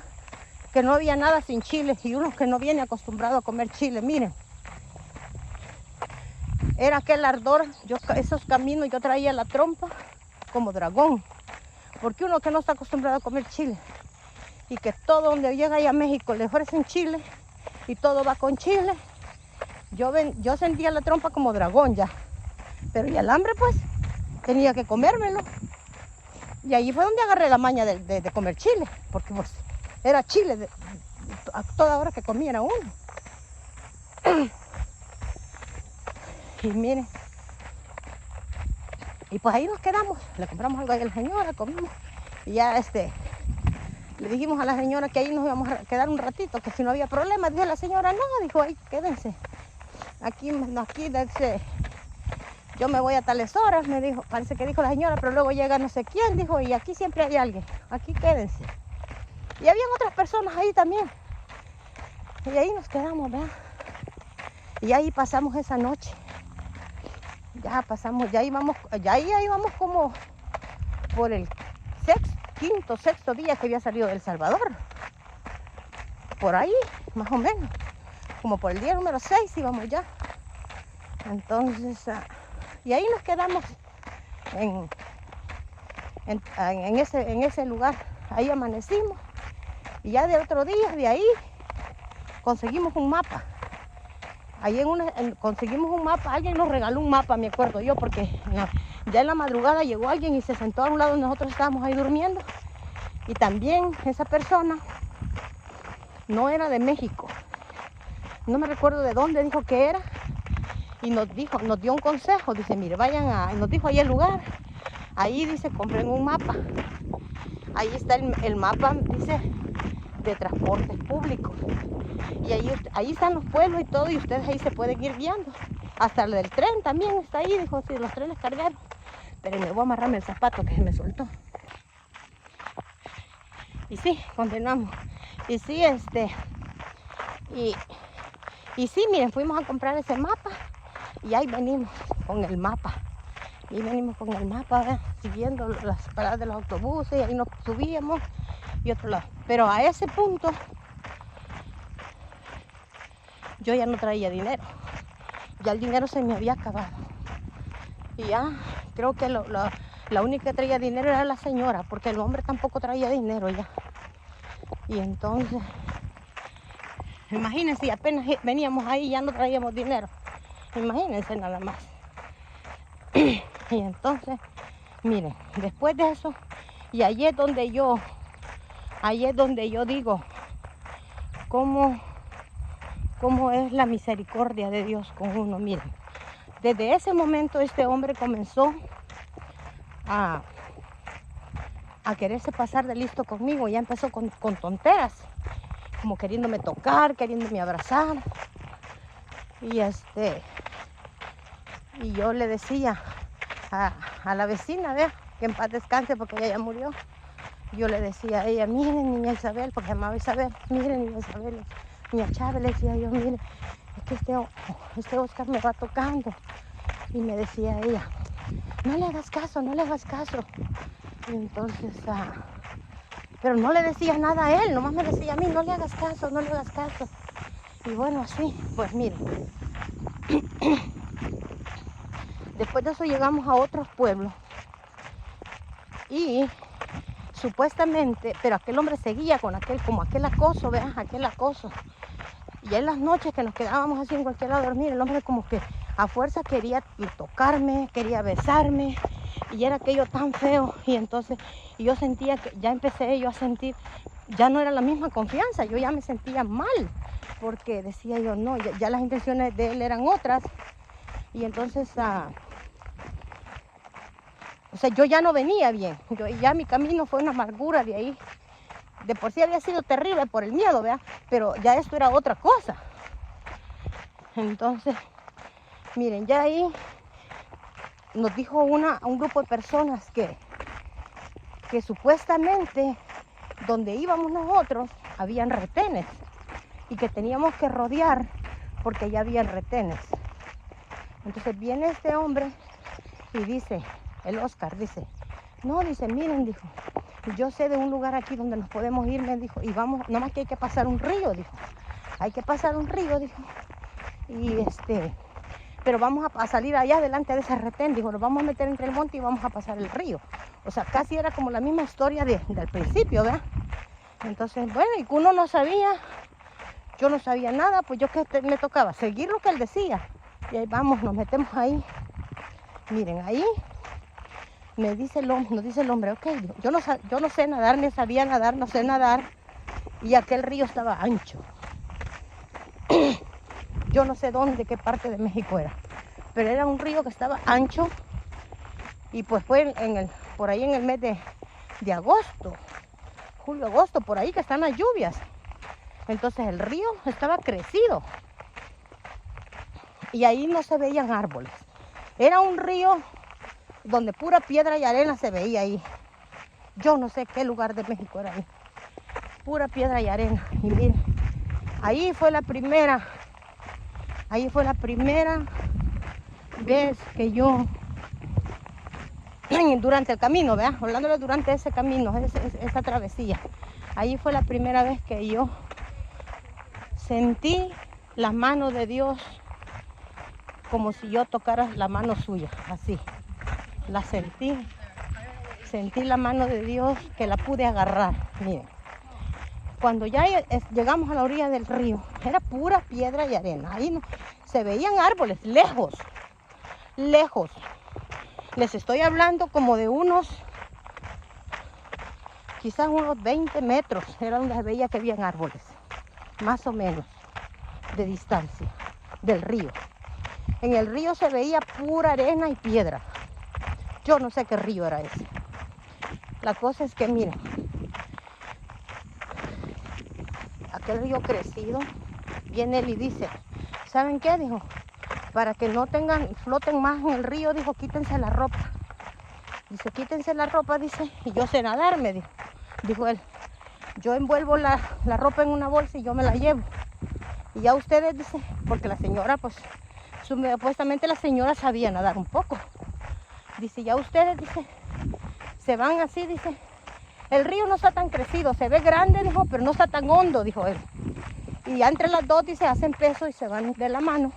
que no había nada sin chile y uno que no viene acostumbrado a comer chile, miren. Era aquel ardor, esos caminos yo traía la trompa como dragón, porque uno que no está acostumbrado a comer chile y que todo donde llega allá a México le ofrecen chile y todo va con chile, yo sentía la trompa como dragón ya, pero y el hambre pues tenía que comérmelo y ahí fue donde agarré la maña de comer chile, porque pues era chile a toda hora que comiera uno. Y miren, y pues ahí nos quedamos, le compramos algo a la señora, comimos, y ya le dijimos a la señora que ahí nos íbamos a quedar un ratito, que si no había problema. Dijo la señora, no, dijo, ahí quédense, aquí yo me voy a tales horas, me dijo, parece que dijo la señora, pero luego llega no sé quién, dijo, y aquí siempre hay alguien, aquí quédense. Y habían otras personas ahí también, y ahí nos quedamos, ¿verdad? Y ahí pasamos esa noche. Ya pasamos, ya íbamos como por el quinto, sexto día que había salido de El Salvador. Por ahí, más o menos. Como por el día número 6 íbamos ya. Entonces, y ahí nos quedamos en ese lugar. Ahí amanecimos. Y ya de otro día, de ahí, conseguimos un mapa. Ahí conseguimos un mapa, alguien nos regaló un mapa, me acuerdo yo, porque ya en la madrugada llegó alguien y se sentó a un lado donde nosotros estábamos ahí durmiendo. Y también esa persona no era de México, no me recuerdo de dónde dijo que era, y nos dio un consejo, dice, mire, nos dijo ahí el lugar, ahí dice, compren un mapa, ahí está el mapa, dice, de transportes públicos. Y ahí están los pueblos y todo, y ustedes ahí se pueden ir guiando. Hasta el del tren también está ahí, dijo, si los trenes cargaron. Pero me voy a amarrarme el zapato que se me soltó. Y sí, continuamos. Y sí, y sí, miren, fuimos a comprar ese mapa y ahí venimos con el mapa. Y venimos con el mapa, siguiendo las paradas de los autobuses, y ahí nos subíamos y otro lado. Pero a ese punto yo ya no traía dinero, ya el dinero se me había acabado. Y ya creo que la única que traía dinero era la señora, porque el hombre tampoco traía dinero ya. Y entonces, imagínense, apenas veníamos ahí ya no traíamos dinero. Imagínense nada más. Y entonces, miren, después de eso, y ahí es donde yo digo cómo es la misericordia de Dios con uno. Miren, desde ese momento este hombre comenzó a quererse pasar de listo conmigo. Ya empezó con tonteras, como queriéndome tocar, queriéndome abrazar. Y yo le decía a la vecina, ¿ve? Que en paz descanse porque ella ya murió. Yo le decía a ella, miren, niña Isabel, porque llamaba Isabel, miren, niña Isabel, niña Chávez, le decía yo, miren, es que este Oscar me va tocando. Y me decía ella, no le hagas caso, no le hagas caso. Y entonces, pero no le decía nada a él, nomás me decía a mí, no le hagas caso, no le hagas caso. Y bueno, así, pues miren. Después de eso llegamos a otros pueblos. Y supuestamente, pero aquel hombre seguía con aquel acoso, vean, aquel acoso. Y en las noches que nos quedábamos así en cualquier lado a dormir, el hombre como que a fuerza quería tocarme, quería besarme, y era aquello tan feo. Y entonces yo sentía que ya empecé yo a sentir, ya no era la misma confianza, yo ya me sentía mal, porque decía yo, no, ya las intenciones de él eran otras. Y entonces, o sea, yo ya no venía bien, ya mi camino fue una amargura de ahí. De por sí había sido terrible por el miedo, ¿verdad? Pero ya esto era otra cosa. Entonces, miren, ya ahí nos dijo un grupo de personas que supuestamente donde íbamos nosotros habían retenes y que teníamos que rodear porque ya habían retenes. Entonces viene este hombre y dice, el Oscar dice, no, dice, miren, dijo, yo sé de un lugar aquí donde nos podemos ir, me dijo, y vamos, nomás que hay que pasar un río, dijo, hay que pasar un río, dijo, y pero vamos a salir allá delante de ese retén, dijo, nos vamos a meter entre el monte y vamos a pasar el río. O sea, casi era como la misma historia del principio, ¿verdad? Entonces, bueno, y uno no sabía, yo no sabía nada, pues yo que me tocaba seguir lo que él decía. Y ahí vamos, nos metemos ahí. Miren, ahí nos dice el hombre, ok, yo no sé nadar, ni sabía nadar, no sé nadar. y aquel río estaba ancho. Yo no sé dónde, qué parte de México era, pero era un río que estaba ancho y pues fue por ahí en el mes de agosto, julio, agosto, por ahí que están las lluvias. Entonces el río estaba crecido y ahí no se veían árboles. Era un río donde pura piedra y arena se veía ahí. Yo no sé qué lugar de México era ahí. Pura piedra y arena. Y miren, ahí fue la primera vez que yo, durante el camino, ¿verdad? Hablándole durante ese camino, esa travesía. Ahí fue la primera vez que yo sentí la mano de Dios como si yo tocara la mano suya, así. La sentí la mano de Dios que la pude agarrar. Miren, cuando ya llegamos a la orilla del río, era pura piedra y arena. Ahí no, se veían árboles, lejos. Les estoy hablando como de quizás unos 20 metros, era donde se veía que habían árboles, más o menos, de distancia del río. En el río se veía pura arena y piedra. Yo no sé qué río era ese. La cosa es que, miren, aquel río crecido, viene él y dice, ¿saben qué? Dijo, para que no floten más en el río, dijo, quítense la ropa. Dice, quítense la ropa, dice, y yo sé nadar, me dijo él. Yo envuelvo la ropa en una bolsa y yo me la llevo. Y ya ustedes, dice, porque la señora, pues, supuestamente la señora sabía nadar un poco. Dice, ya ustedes, dice, se van así, dice. El río no está tan crecido, se ve grande, dijo, pero no está tan hondo, dijo él. Y ya entre las dos, dice, hacen peso y se van de la mano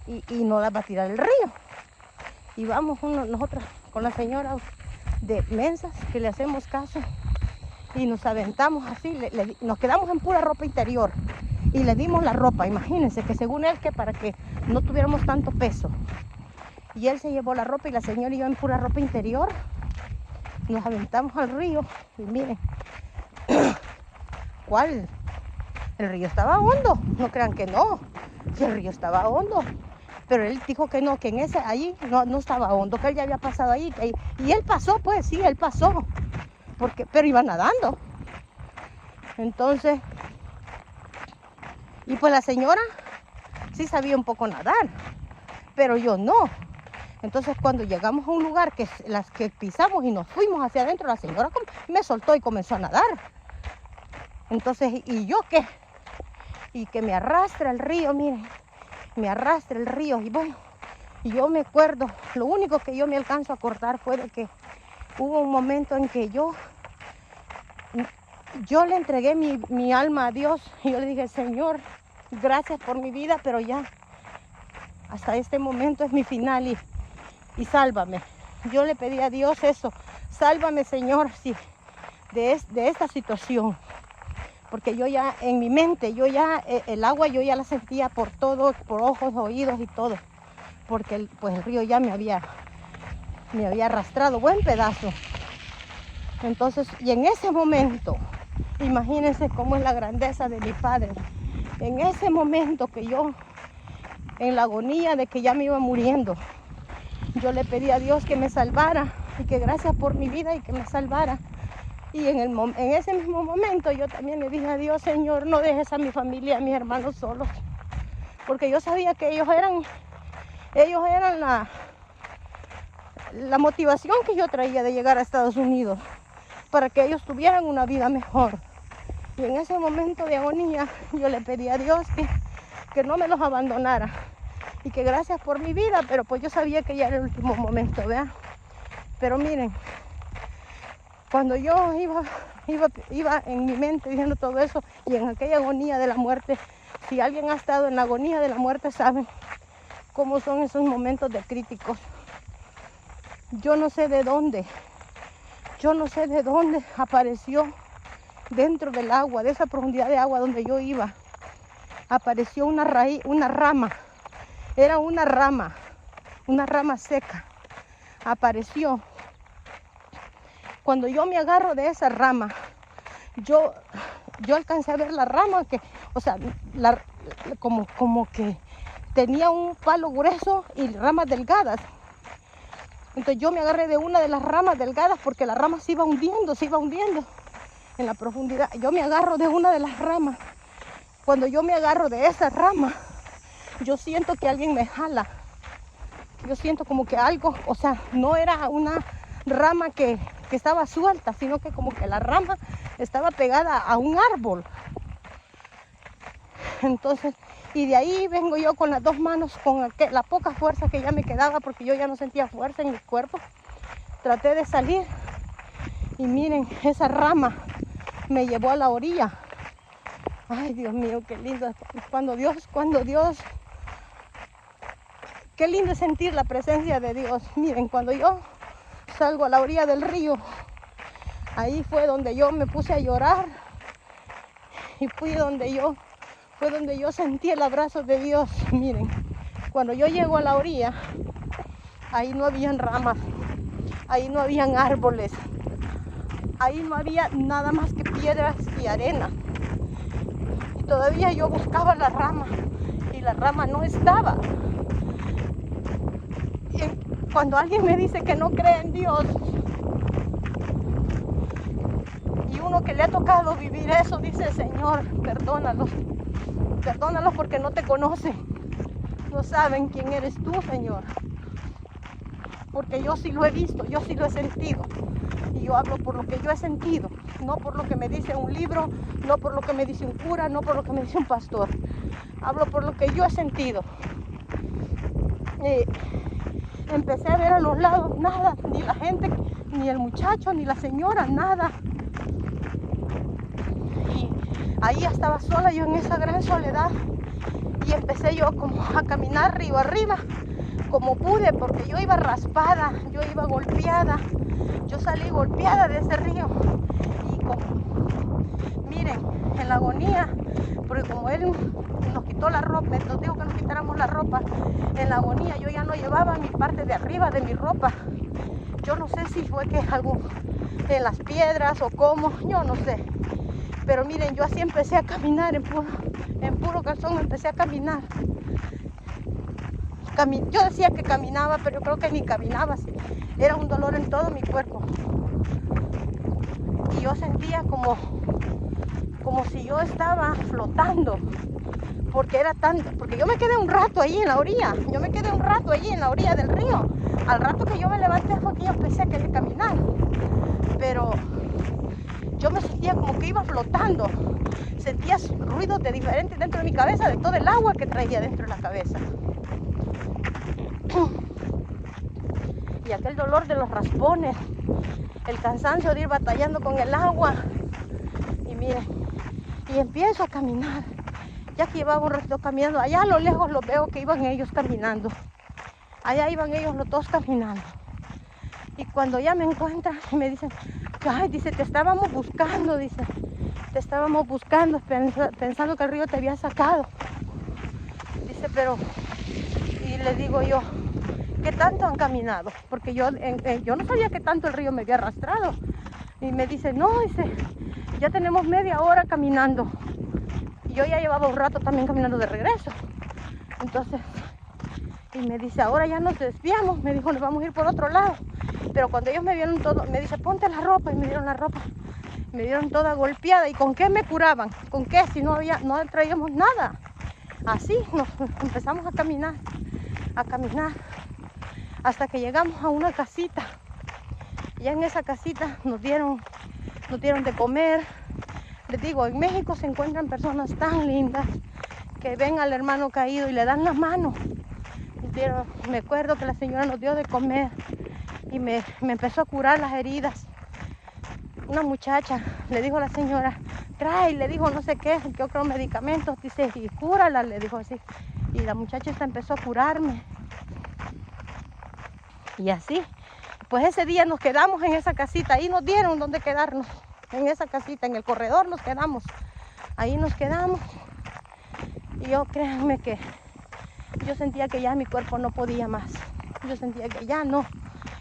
y no las va a tirar el río. Y vamos nosotros con la señora de mensas que le hacemos caso y nos aventamos así, nos quedamos en pura ropa interior y le dimos la ropa, imagínense que según él que para que no tuviéramos tanto peso. Y él se llevó la ropa y la señora y yo en pura ropa interior nos aventamos al río y miren, ¿cuál? El río estaba hondo, no crean que no, que el río estaba hondo. Pero él dijo que no, que allí no estaba hondo, que él ya había pasado ahí. Y él pasó, pues sí, él pasó, pero iba nadando. Entonces, y pues la señora sí sabía un poco nadar, pero yo no. Entonces cuando llegamos a un lugar que las que pisamos y nos fuimos hacia adentro, la señora me soltó y comenzó a nadar. Entonces, ¿y yo qué? Y que me arrastra el río, miren, me arrastra el río. Y bueno, y yo me acuerdo, lo único que yo me alcanzo a acordar fue de que hubo un momento en que yo le entregué mi alma a Dios y yo le dije, Señor, gracias por mi vida, pero ya hasta este momento es mi final y sálvame. Yo le pedí a Dios eso, sálvame, Señor, sí, de esta situación. Porque yo ya, en mi mente, el agua yo ya la sentía por todo, por ojos, oídos y todo. Porque el río ya me había arrastrado buen pedazo. Entonces, y en ese momento, imagínense cómo es la grandeza de mi Padre. En ese momento que yo, en la agonía de que ya me iba muriendo, yo le pedí a Dios que me salvara y que gracias por mi vida y que me salvara. Y en ese mismo momento yo también le dije a Dios, Señor, no dejes a mi familia, a mis hermanos solos. Porque yo sabía que ellos eran la motivación que yo traía de llegar a Estados Unidos, para que ellos tuvieran una vida mejor. Y en ese momento de agonía yo le pedí a Dios que no me los abandonara. Y que gracias por mi vida, pero pues yo sabía que ya era el último momento, ¿verdad? Pero miren, cuando yo iba en mi mente diciendo todo eso y en aquella agonía de la muerte, si alguien ha estado en la agonía de la muerte saben cómo son esos momentos de críticos. Yo no sé de dónde apareció dentro del agua, de esa profundidad de agua donde yo iba, apareció una raíz, una rama, era una rama seca, apareció. Cuando yo me agarro de esa rama, yo alcancé a ver la rama que, o sea, como que tenía un palo grueso y ramas delgadas. Entonces yo me agarré de una de las ramas delgadas porque la rama se iba hundiendo en la profundidad. Yo me agarro de una de las ramas. Cuando yo me agarro de esa rama, yo siento que alguien me jala. Yo siento como que algo, o sea, no era una rama que estaba suelta, sino que como que la rama estaba pegada a un árbol. Entonces, y de ahí vengo yo con las dos manos, con la poca fuerza que ya me quedaba, porque yo ya no sentía fuerza en mi cuerpo. Traté de salir y miren, esa rama me llevó a la orilla. Ay, Dios mío, qué lindo. Cuando Dios, qué lindo es sentir la presencia de Dios. Miren, cuando yo salgo a la orilla del río, ahí fue donde yo me puse a llorar y fue donde yo sentí el abrazo de Dios. Miren, cuando yo llego a la orilla, ahí no habían ramas, ahí no habían árboles, ahí no había nada más que piedras y arena. Y todavía yo buscaba la rama y la rama no estaba. Y cuando alguien me dice que no cree en Dios, y uno que le ha tocado vivir eso, dice: Señor, perdónalos porque no te conocen, no saben quién eres tú, Señor. Porque yo sí lo he visto, yo sí lo he sentido. Y yo hablo por lo que yo he sentido, no por lo que me dice un libro, no por lo que me dice un cura, no por lo que me dice un pastor. Hablo por lo que yo he sentido. Empecé a ver a los lados nada, ni la gente, ni el muchacho, ni la señora, nada. Y ahí estaba sola yo en esa gran soledad. Y empecé yo como a caminar río arriba, como pude, porque yo iba raspada, yo iba golpeada. Yo salí golpeada de ese río. Y miren, en la agonía, porque como él nos quitó la ropa, nos dijo que nos quitáramos la ropa, en la agonía yo ya no llevaba mi parte de arriba de mi ropa. Yo no sé si fue que algo en las piedras o cómo, yo no sé. Pero miren, yo así empecé a caminar, en puro calzón empecé a caminar. Yo decía que caminaba, pero yo creo que ni caminaba. Era un dolor en todo mi cuerpo. Y yo sentía como si yo estaba flotando. Porque yo me quedé un rato ahí en la orilla. Yo me quedé un rato ahí en la orilla del río. Al rato que yo me levanté fue que yo empecé a querer caminar. Pero yo me sentía como que iba flotando. Sentía ruidos de diferentes dentro de mi cabeza, de todo el agua que traía dentro de la cabeza. Y aquel dolor de los raspones, el cansancio de ir batallando con el agua. Y miren, y empiezo a caminar. Ya que llevaba un ratito caminando, allá a lo lejos los veo que iban ellos caminando. Allá iban ellos los dos caminando. Y cuando ya me encuentran y me dicen: ay, dice, te estábamos buscando, dice. Te estábamos buscando pensando que el río te había sacado. Dice, pero... Y le digo yo: ¿qué tanto han caminado? Porque yo no sabía que tanto el río me había arrastrado. Y me dice: no, dice, ya tenemos media hora caminando. Y yo ya llevaba un rato también caminando de regreso. Entonces, y me dice: ahora ya nos desviamos. Me dijo: nos vamos a ir por otro lado. Pero cuando ellos me vieron todo, me dice: ponte la ropa. Y me dieron la ropa. Me dieron toda golpeada. ¿Y con qué me curaban? ¿Con qué? Si no traíamos nada. Así nos empezamos a caminar. Hasta que llegamos a una casita. Y en esa casita nos dieron de comer. Les digo, en México se encuentran personas tan lindas que ven al hermano caído y le dan la mano. Me acuerdo que la señora nos dio de comer y me empezó a curar las heridas. Una muchacha le dijo a la señora: trae, le dijo no sé qué otros medicamentos, dice, y cúrala, le dijo así. Y la muchacha esta empezó a curarme. Y así, pues ese día nos quedamos en esa casita, ahí nos dieron donde quedarnos, en esa casita, en el corredor nos quedamos, ahí nos quedamos. Y yo, créanme que yo sentía que ya mi cuerpo no podía más, yo sentía que ya no.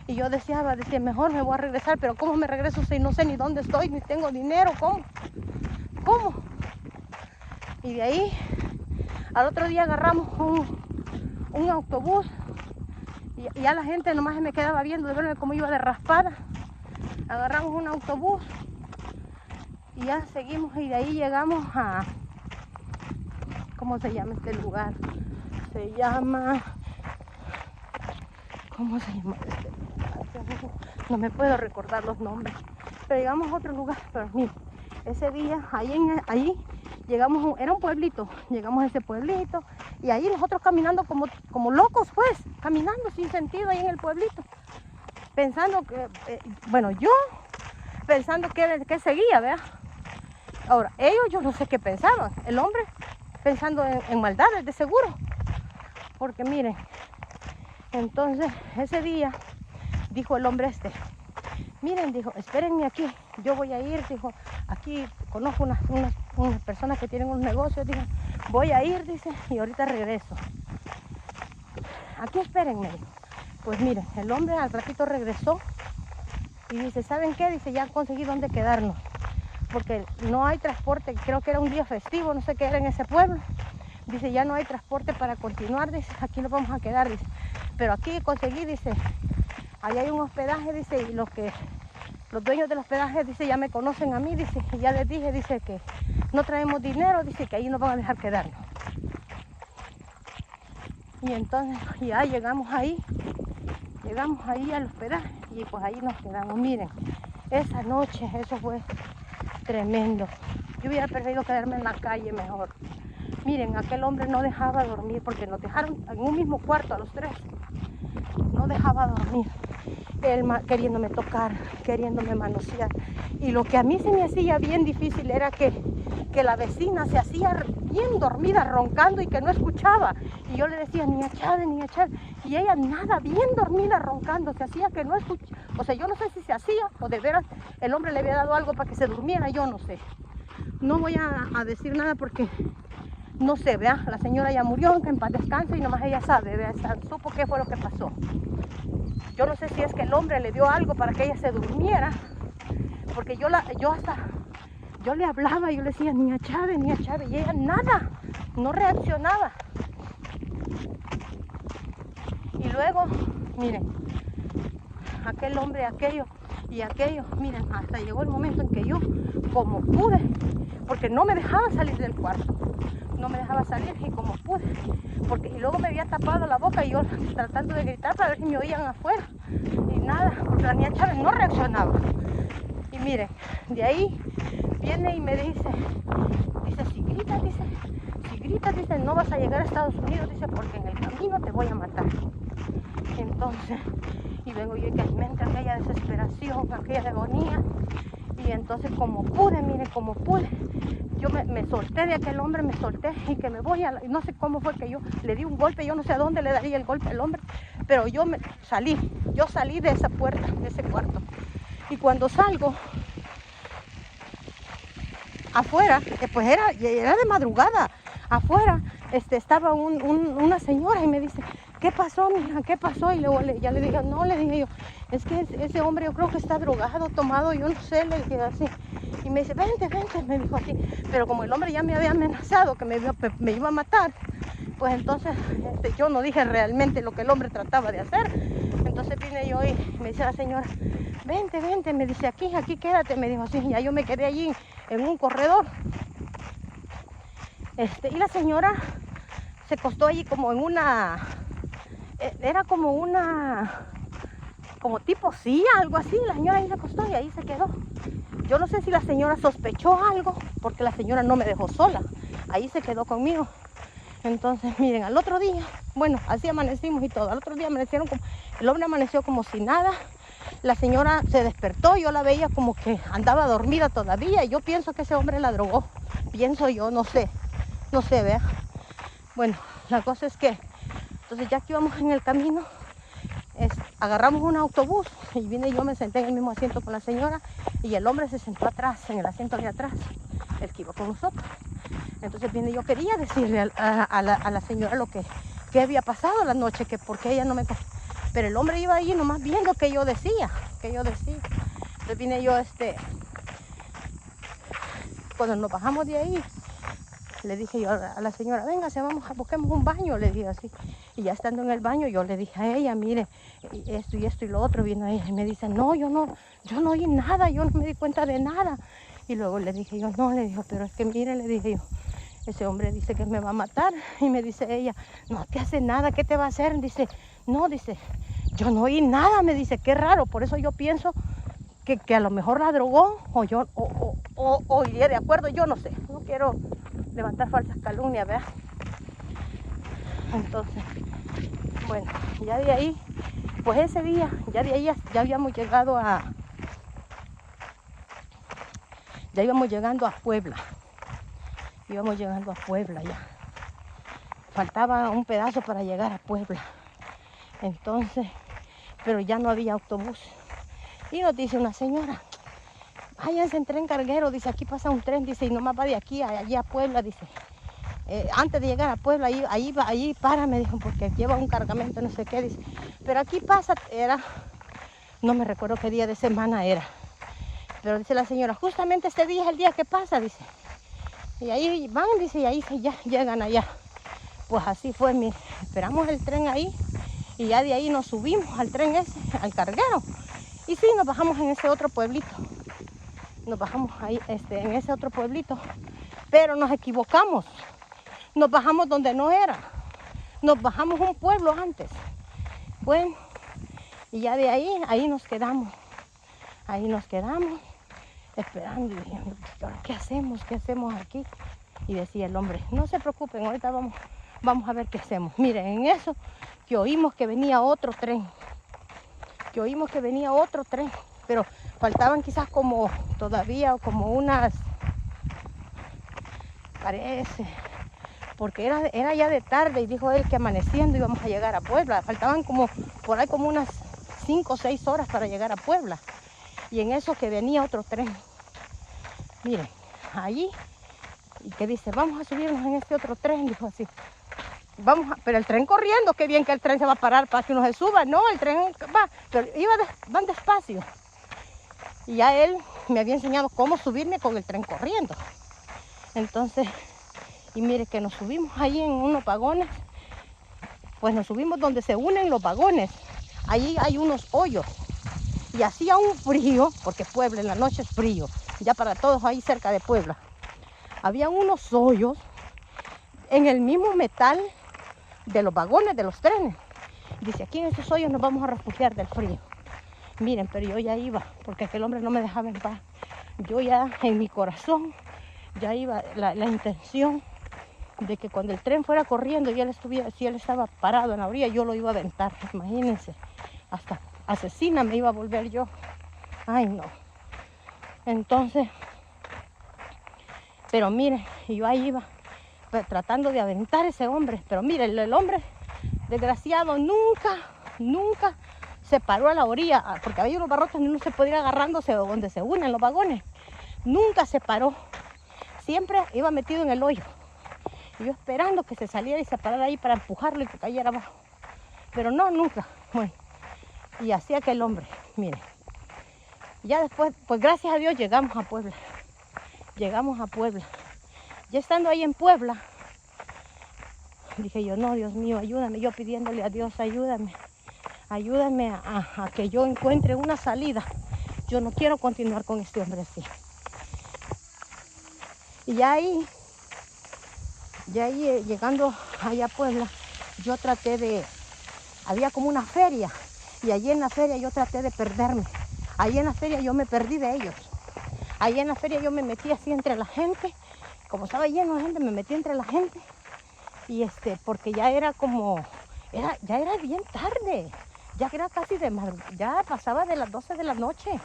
Y yo decía, mejor me voy a regresar, pero ¿cómo me regreso si no sé ni dónde estoy, ni tengo dinero? cómo. Y de ahí al otro día agarramos un autobús y ya la gente nomás se me quedaba viendo de verme cómo iba de raspada. Agarramos un autobús y ya seguimos y de ahí llegamos a... ¿Cómo se llama este lugar? Se llama... ¿Cómo se llama este lugar? No me puedo recordar los nombres. Pero llegamos a otro lugar. Pero mira, ese día ahí llegamos, era un pueblito. Llegamos a ese pueblito y ahí nosotros caminando como locos, pues. Caminando sin sentido ahí en el pueblito. Pensando que, bueno, yo pensando que seguía, ¿verdad? Ahora, ellos yo no sé qué pensaban. El hombre pensando en maldades, de seguro. Porque miren, entonces ese día dijo el hombre este, miren, dijo, espérenme aquí, yo voy a ir, dijo, aquí conozco unas personas que tienen un negocio, dijo, voy a ir, dice, y ahorita regreso. Aquí espérenme. Pues miren, el hombre al ratito regresó y dice, ¿saben qué? Dice, ya conseguí dónde quedarnos. Porque no hay transporte, creo que era un día festivo, no sé qué era en ese pueblo. Dice, ya no hay transporte para continuar, dice, aquí nos vamos a quedar, dice. Pero aquí conseguí, dice, ahí hay un hospedaje, dice, y los dueños del hospedaje, dice, ya me conocen a mí, dice, y ya les dije, dice, que no traemos dinero, dice, que ahí nos van a dejar quedarnos. Y entonces ya llegamos ahí al hospedaje y pues ahí nos quedamos. Miren, esa noche eso fue tremendo. Yo hubiera preferido quedarme en la calle mejor. Miren, aquel hombre no dejaba dormir porque nos dejaron en un mismo cuarto a los tres. No dejaba dormir. Él queriéndome tocar, queriéndome manosear. Y lo que a mí se me hacía bien difícil era que la vecina se hacía bien dormida, roncando y que no escuchaba. Y yo le decía, niña Chávez. Y ella nada, bien dormida, roncando. Se hacía que no escuchaba. O sea, yo no sé si se hacía o de veras el hombre le había dado algo para que se durmiera, yo no sé. No voy a decir nada porque no sé, vea, la señora ya murió, que en paz descanse y nomás ella sabe, vea, supo qué fue lo que pasó. Yo no sé si es que el hombre le dio algo para que ella se durmiera, porque yo le hablaba y yo le decía, niña Chávez, y ella nada, no reaccionaba. Y luego, miren, aquel hombre, aquello, miren, hasta llegó el momento en que yo, como pude, porque no me dejaba salir del cuarto, no me dejaba salir y como pude, y luego me había tapado la boca y yo tratando de gritar para ver si me oían afuera, y nada, porque la niña Chávez no reaccionaba. Y miren, de ahí viene y me dice, si gritas, dice, no vas a llegar a Estados Unidos, dice, porque en el camino te voy a matar. Entonces, y vengo yo y que me entra aquella desesperación, aquella agonía, y entonces como pude, yo me solté de aquel hombre, y que me voy no sé cómo fue que yo le di un golpe, yo no sé a dónde le daría el golpe al hombre, pero yo salí de esa puerta, de ese cuarto, y cuando salgo afuera, pues era de madrugada, afuera estaba una señora y me dice, ¿qué pasó, mija? ¿Qué pasó? Y luego ya le dije, no, le dije yo, es que ese hombre yo creo que está drogado, tomado, yo no sé, le dije así. Y me dice, vente, me dijo así. Pero como el hombre ya me había amenazado que me iba a matar, pues entonces yo no dije realmente lo que el hombre trataba de hacer. Entonces vine yo y me dice la señora, vente, me dice, aquí quédate, me dijo así. Y ya yo me quedé allí en un corredor. Y la señora se acostó allí como en era como tipo silla, algo así. La señora ahí se acostó y ahí se quedó. Yo no sé si la señora sospechó algo, porque la señora no me dejó sola. Ahí se quedó conmigo. Entonces, miren, al otro día, bueno, así amanecimos y todo. Al otro día el hombre amaneció como si nada. La señora se despertó, yo la veía como que andaba dormida todavía. Y yo pienso que ese hombre la drogó. Pienso yo, no sé, vea. Bueno, la cosa es que, entonces ya que íbamos en el camino, agarramos un autobús y vine yo, me senté en el mismo asiento con la señora y el hombre se sentó atrás, en el asiento de atrás, el que iba con nosotros. Entonces vine yo, quería decirle a la señora lo que había pasado la noche, que porque ella no me... Pero el hombre iba ahí nomás viendo que yo decía. Entonces vine yo, cuando nos bajamos de ahí, le dije yo a la señora, véngase, busquemos un baño, le dije así. Y ya estando en el baño, yo le dije a ella, mire, esto y lo otro, vino ella y me dice, no, yo no oí nada, yo no me di cuenta de nada. Y luego le dije yo, no, le dijo, pero es que mire, le dije yo, ese hombre dice que me va a matar. Y me dice ella, no te hace nada, ¿qué te va a hacer? Dice, no, dice, yo no oí nada, me dice, qué raro, por eso yo pienso que a lo mejor la drogó o iría de acuerdo, yo no sé, no quiero levantar falsas calumnias, ¿verdad? Entonces, bueno, ya de ahí, pues ese día, ya de ahí ya habíamos llegado ya íbamos llegando a Puebla. Íbamos llegando a Puebla ya. Faltaba un pedazo para llegar a Puebla. Entonces, pero ya no había autobús. Y nos dice una señora, váyanse en tren carguero, dice, aquí pasa un tren, dice, y nomás va de aquí a allá a Puebla, dice. Antes de llegar a Puebla, ahí para, me dijo, porque lleva un cargamento, no sé qué, dice. Pero aquí pasa, no me recuerdo qué día de semana era. Pero dice la señora, justamente este día es el día que pasa, dice. Y ahí van, dice, y ahí ya llegan allá. Pues así fue, mire, esperamos el tren ahí y ya de ahí nos subimos al tren ese, al carguero. Y sí, nos bajamos en ese otro pueblito. Nos bajamos ahí en ese otro pueblito, pero nos equivocamos. Nos bajamos donde no era. Nos bajamos un pueblo antes. Bueno, y ya de ahí nos quedamos. Ahí nos quedamos esperando. Y dije, ¿qué hacemos? ¿Qué hacemos aquí? Y decía el hombre, no se preocupen, ahorita vamos a ver qué hacemos. Miren, en eso que oímos que venía otro tren. Pero faltaban quizás como todavía como unas, parece, porque era ya de tarde y dijo él que amaneciendo íbamos a llegar a Puebla. Faltaban como por ahí como unas 5 o 6 horas para llegar a Puebla. Y en eso que venía otro tren. Miren, allí, y que dice, vamos a subirnos en este otro tren, dijo así. Pero el tren corriendo, qué bien que el tren se va a parar para que uno se suba. No, el tren va, pero van despacio. Y ya él me había enseñado cómo subirme con el tren corriendo. Entonces, y mire que nos subimos ahí en unos vagones. Pues nos subimos donde se unen los vagones. Allí hay unos hoyos. Y hacía un frío, porque Puebla en la noche es frío. Ya para todos ahí cerca de Puebla. Había unos hoyos en el mismo metal de los vagones de los trenes. Dice, aquí en estos hoyos nos vamos a refugiar del frío. Miren, pero yo ya iba, porque aquel hombre no me dejaba en paz. Yo ya en mi corazón, ya iba la intención de que cuando el tren fuera corriendo y si él estaba parado en la orilla, yo lo iba a aventar. Imagínense, hasta asesina me iba a volver yo. Ay, no. Entonces, pero miren, yo ahí iba tratando de aventar a ese hombre. Pero miren, el hombre desgraciado nunca se paró a la orilla, porque había unos barrotes donde uno se podía ir agarrándose donde se unen los vagones. Nunca se paró. Siempre iba metido en el hoyo. Y yo esperando que se saliera y se parara ahí para empujarlo y que cayera abajo. Pero no, nunca. Bueno, y así aquel hombre, miren. Ya después, pues gracias a Dios llegamos a Puebla. Ya estando ahí en Puebla, dije yo, no, Dios mío, ayúdame. Yo pidiéndole a Dios, ayúdame a que yo encuentre una salida. Yo no quiero continuar con este hombre así. Y ya ahí llegando allá a Puebla, yo había como una feria. Y allí en la feria yo traté de perderme. Allí en la feria yo me perdí de ellos. Allí en la feria yo me metí así entre la gente. Como estaba lleno de gente, me metí entre la gente. Y porque ya era ya era bien tarde. Ya era casi de madrugada, ya pasaba de las 12 de la noche.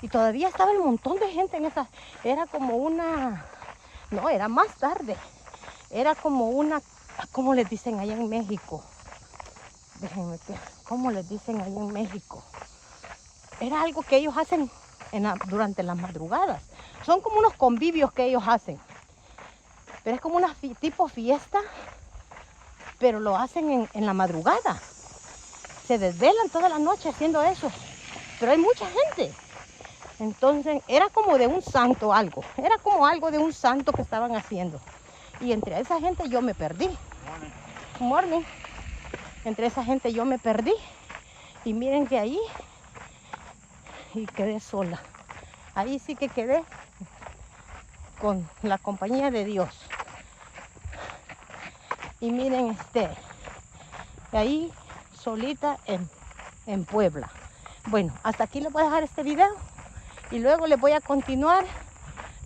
Y todavía estaba un montón de gente en esa. Era como no, era más tarde. Era como ¿cómo les dicen allá en México? Déjenme ver, ¿cómo les dicen allá en México? Era algo que ellos hacen durante las madrugadas. Son como unos convivios que ellos hacen. Pero es como una tipo fiesta, pero lo hacen en la madrugada. Se desvelan toda la noche haciendo eso. Pero hay mucha gente. Entonces era como de un santo algo. Era como algo de un santo que estaban haciendo. Y entre esa gente yo me perdí. Morning. Entre esa gente yo me perdí. Y miren que ahí y quedé sola. Ahí sí que quedé con la compañía de Dios. Y miren ahí solita en Puebla. Bueno, hasta aquí les voy a dejar este video y luego les voy a continuar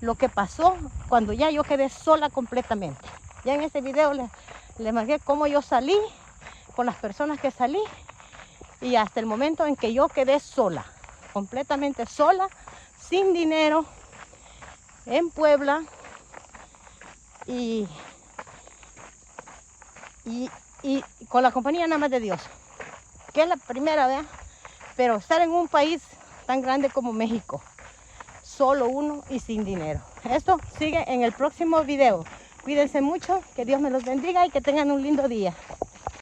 lo que pasó cuando ya yo quedé sola completamente. Ya en este video les marqué cómo yo salí, con las personas que salí y hasta el momento en que yo quedé sola, completamente sola, sin dinero, en Puebla y con la compañía nada más de Dios, que es la primera vez, pero estar en un país tan grande como México, solo uno y sin dinero. Esto sigue en el próximo video. Cuídense mucho, que Dios me los bendiga y que tengan un lindo día.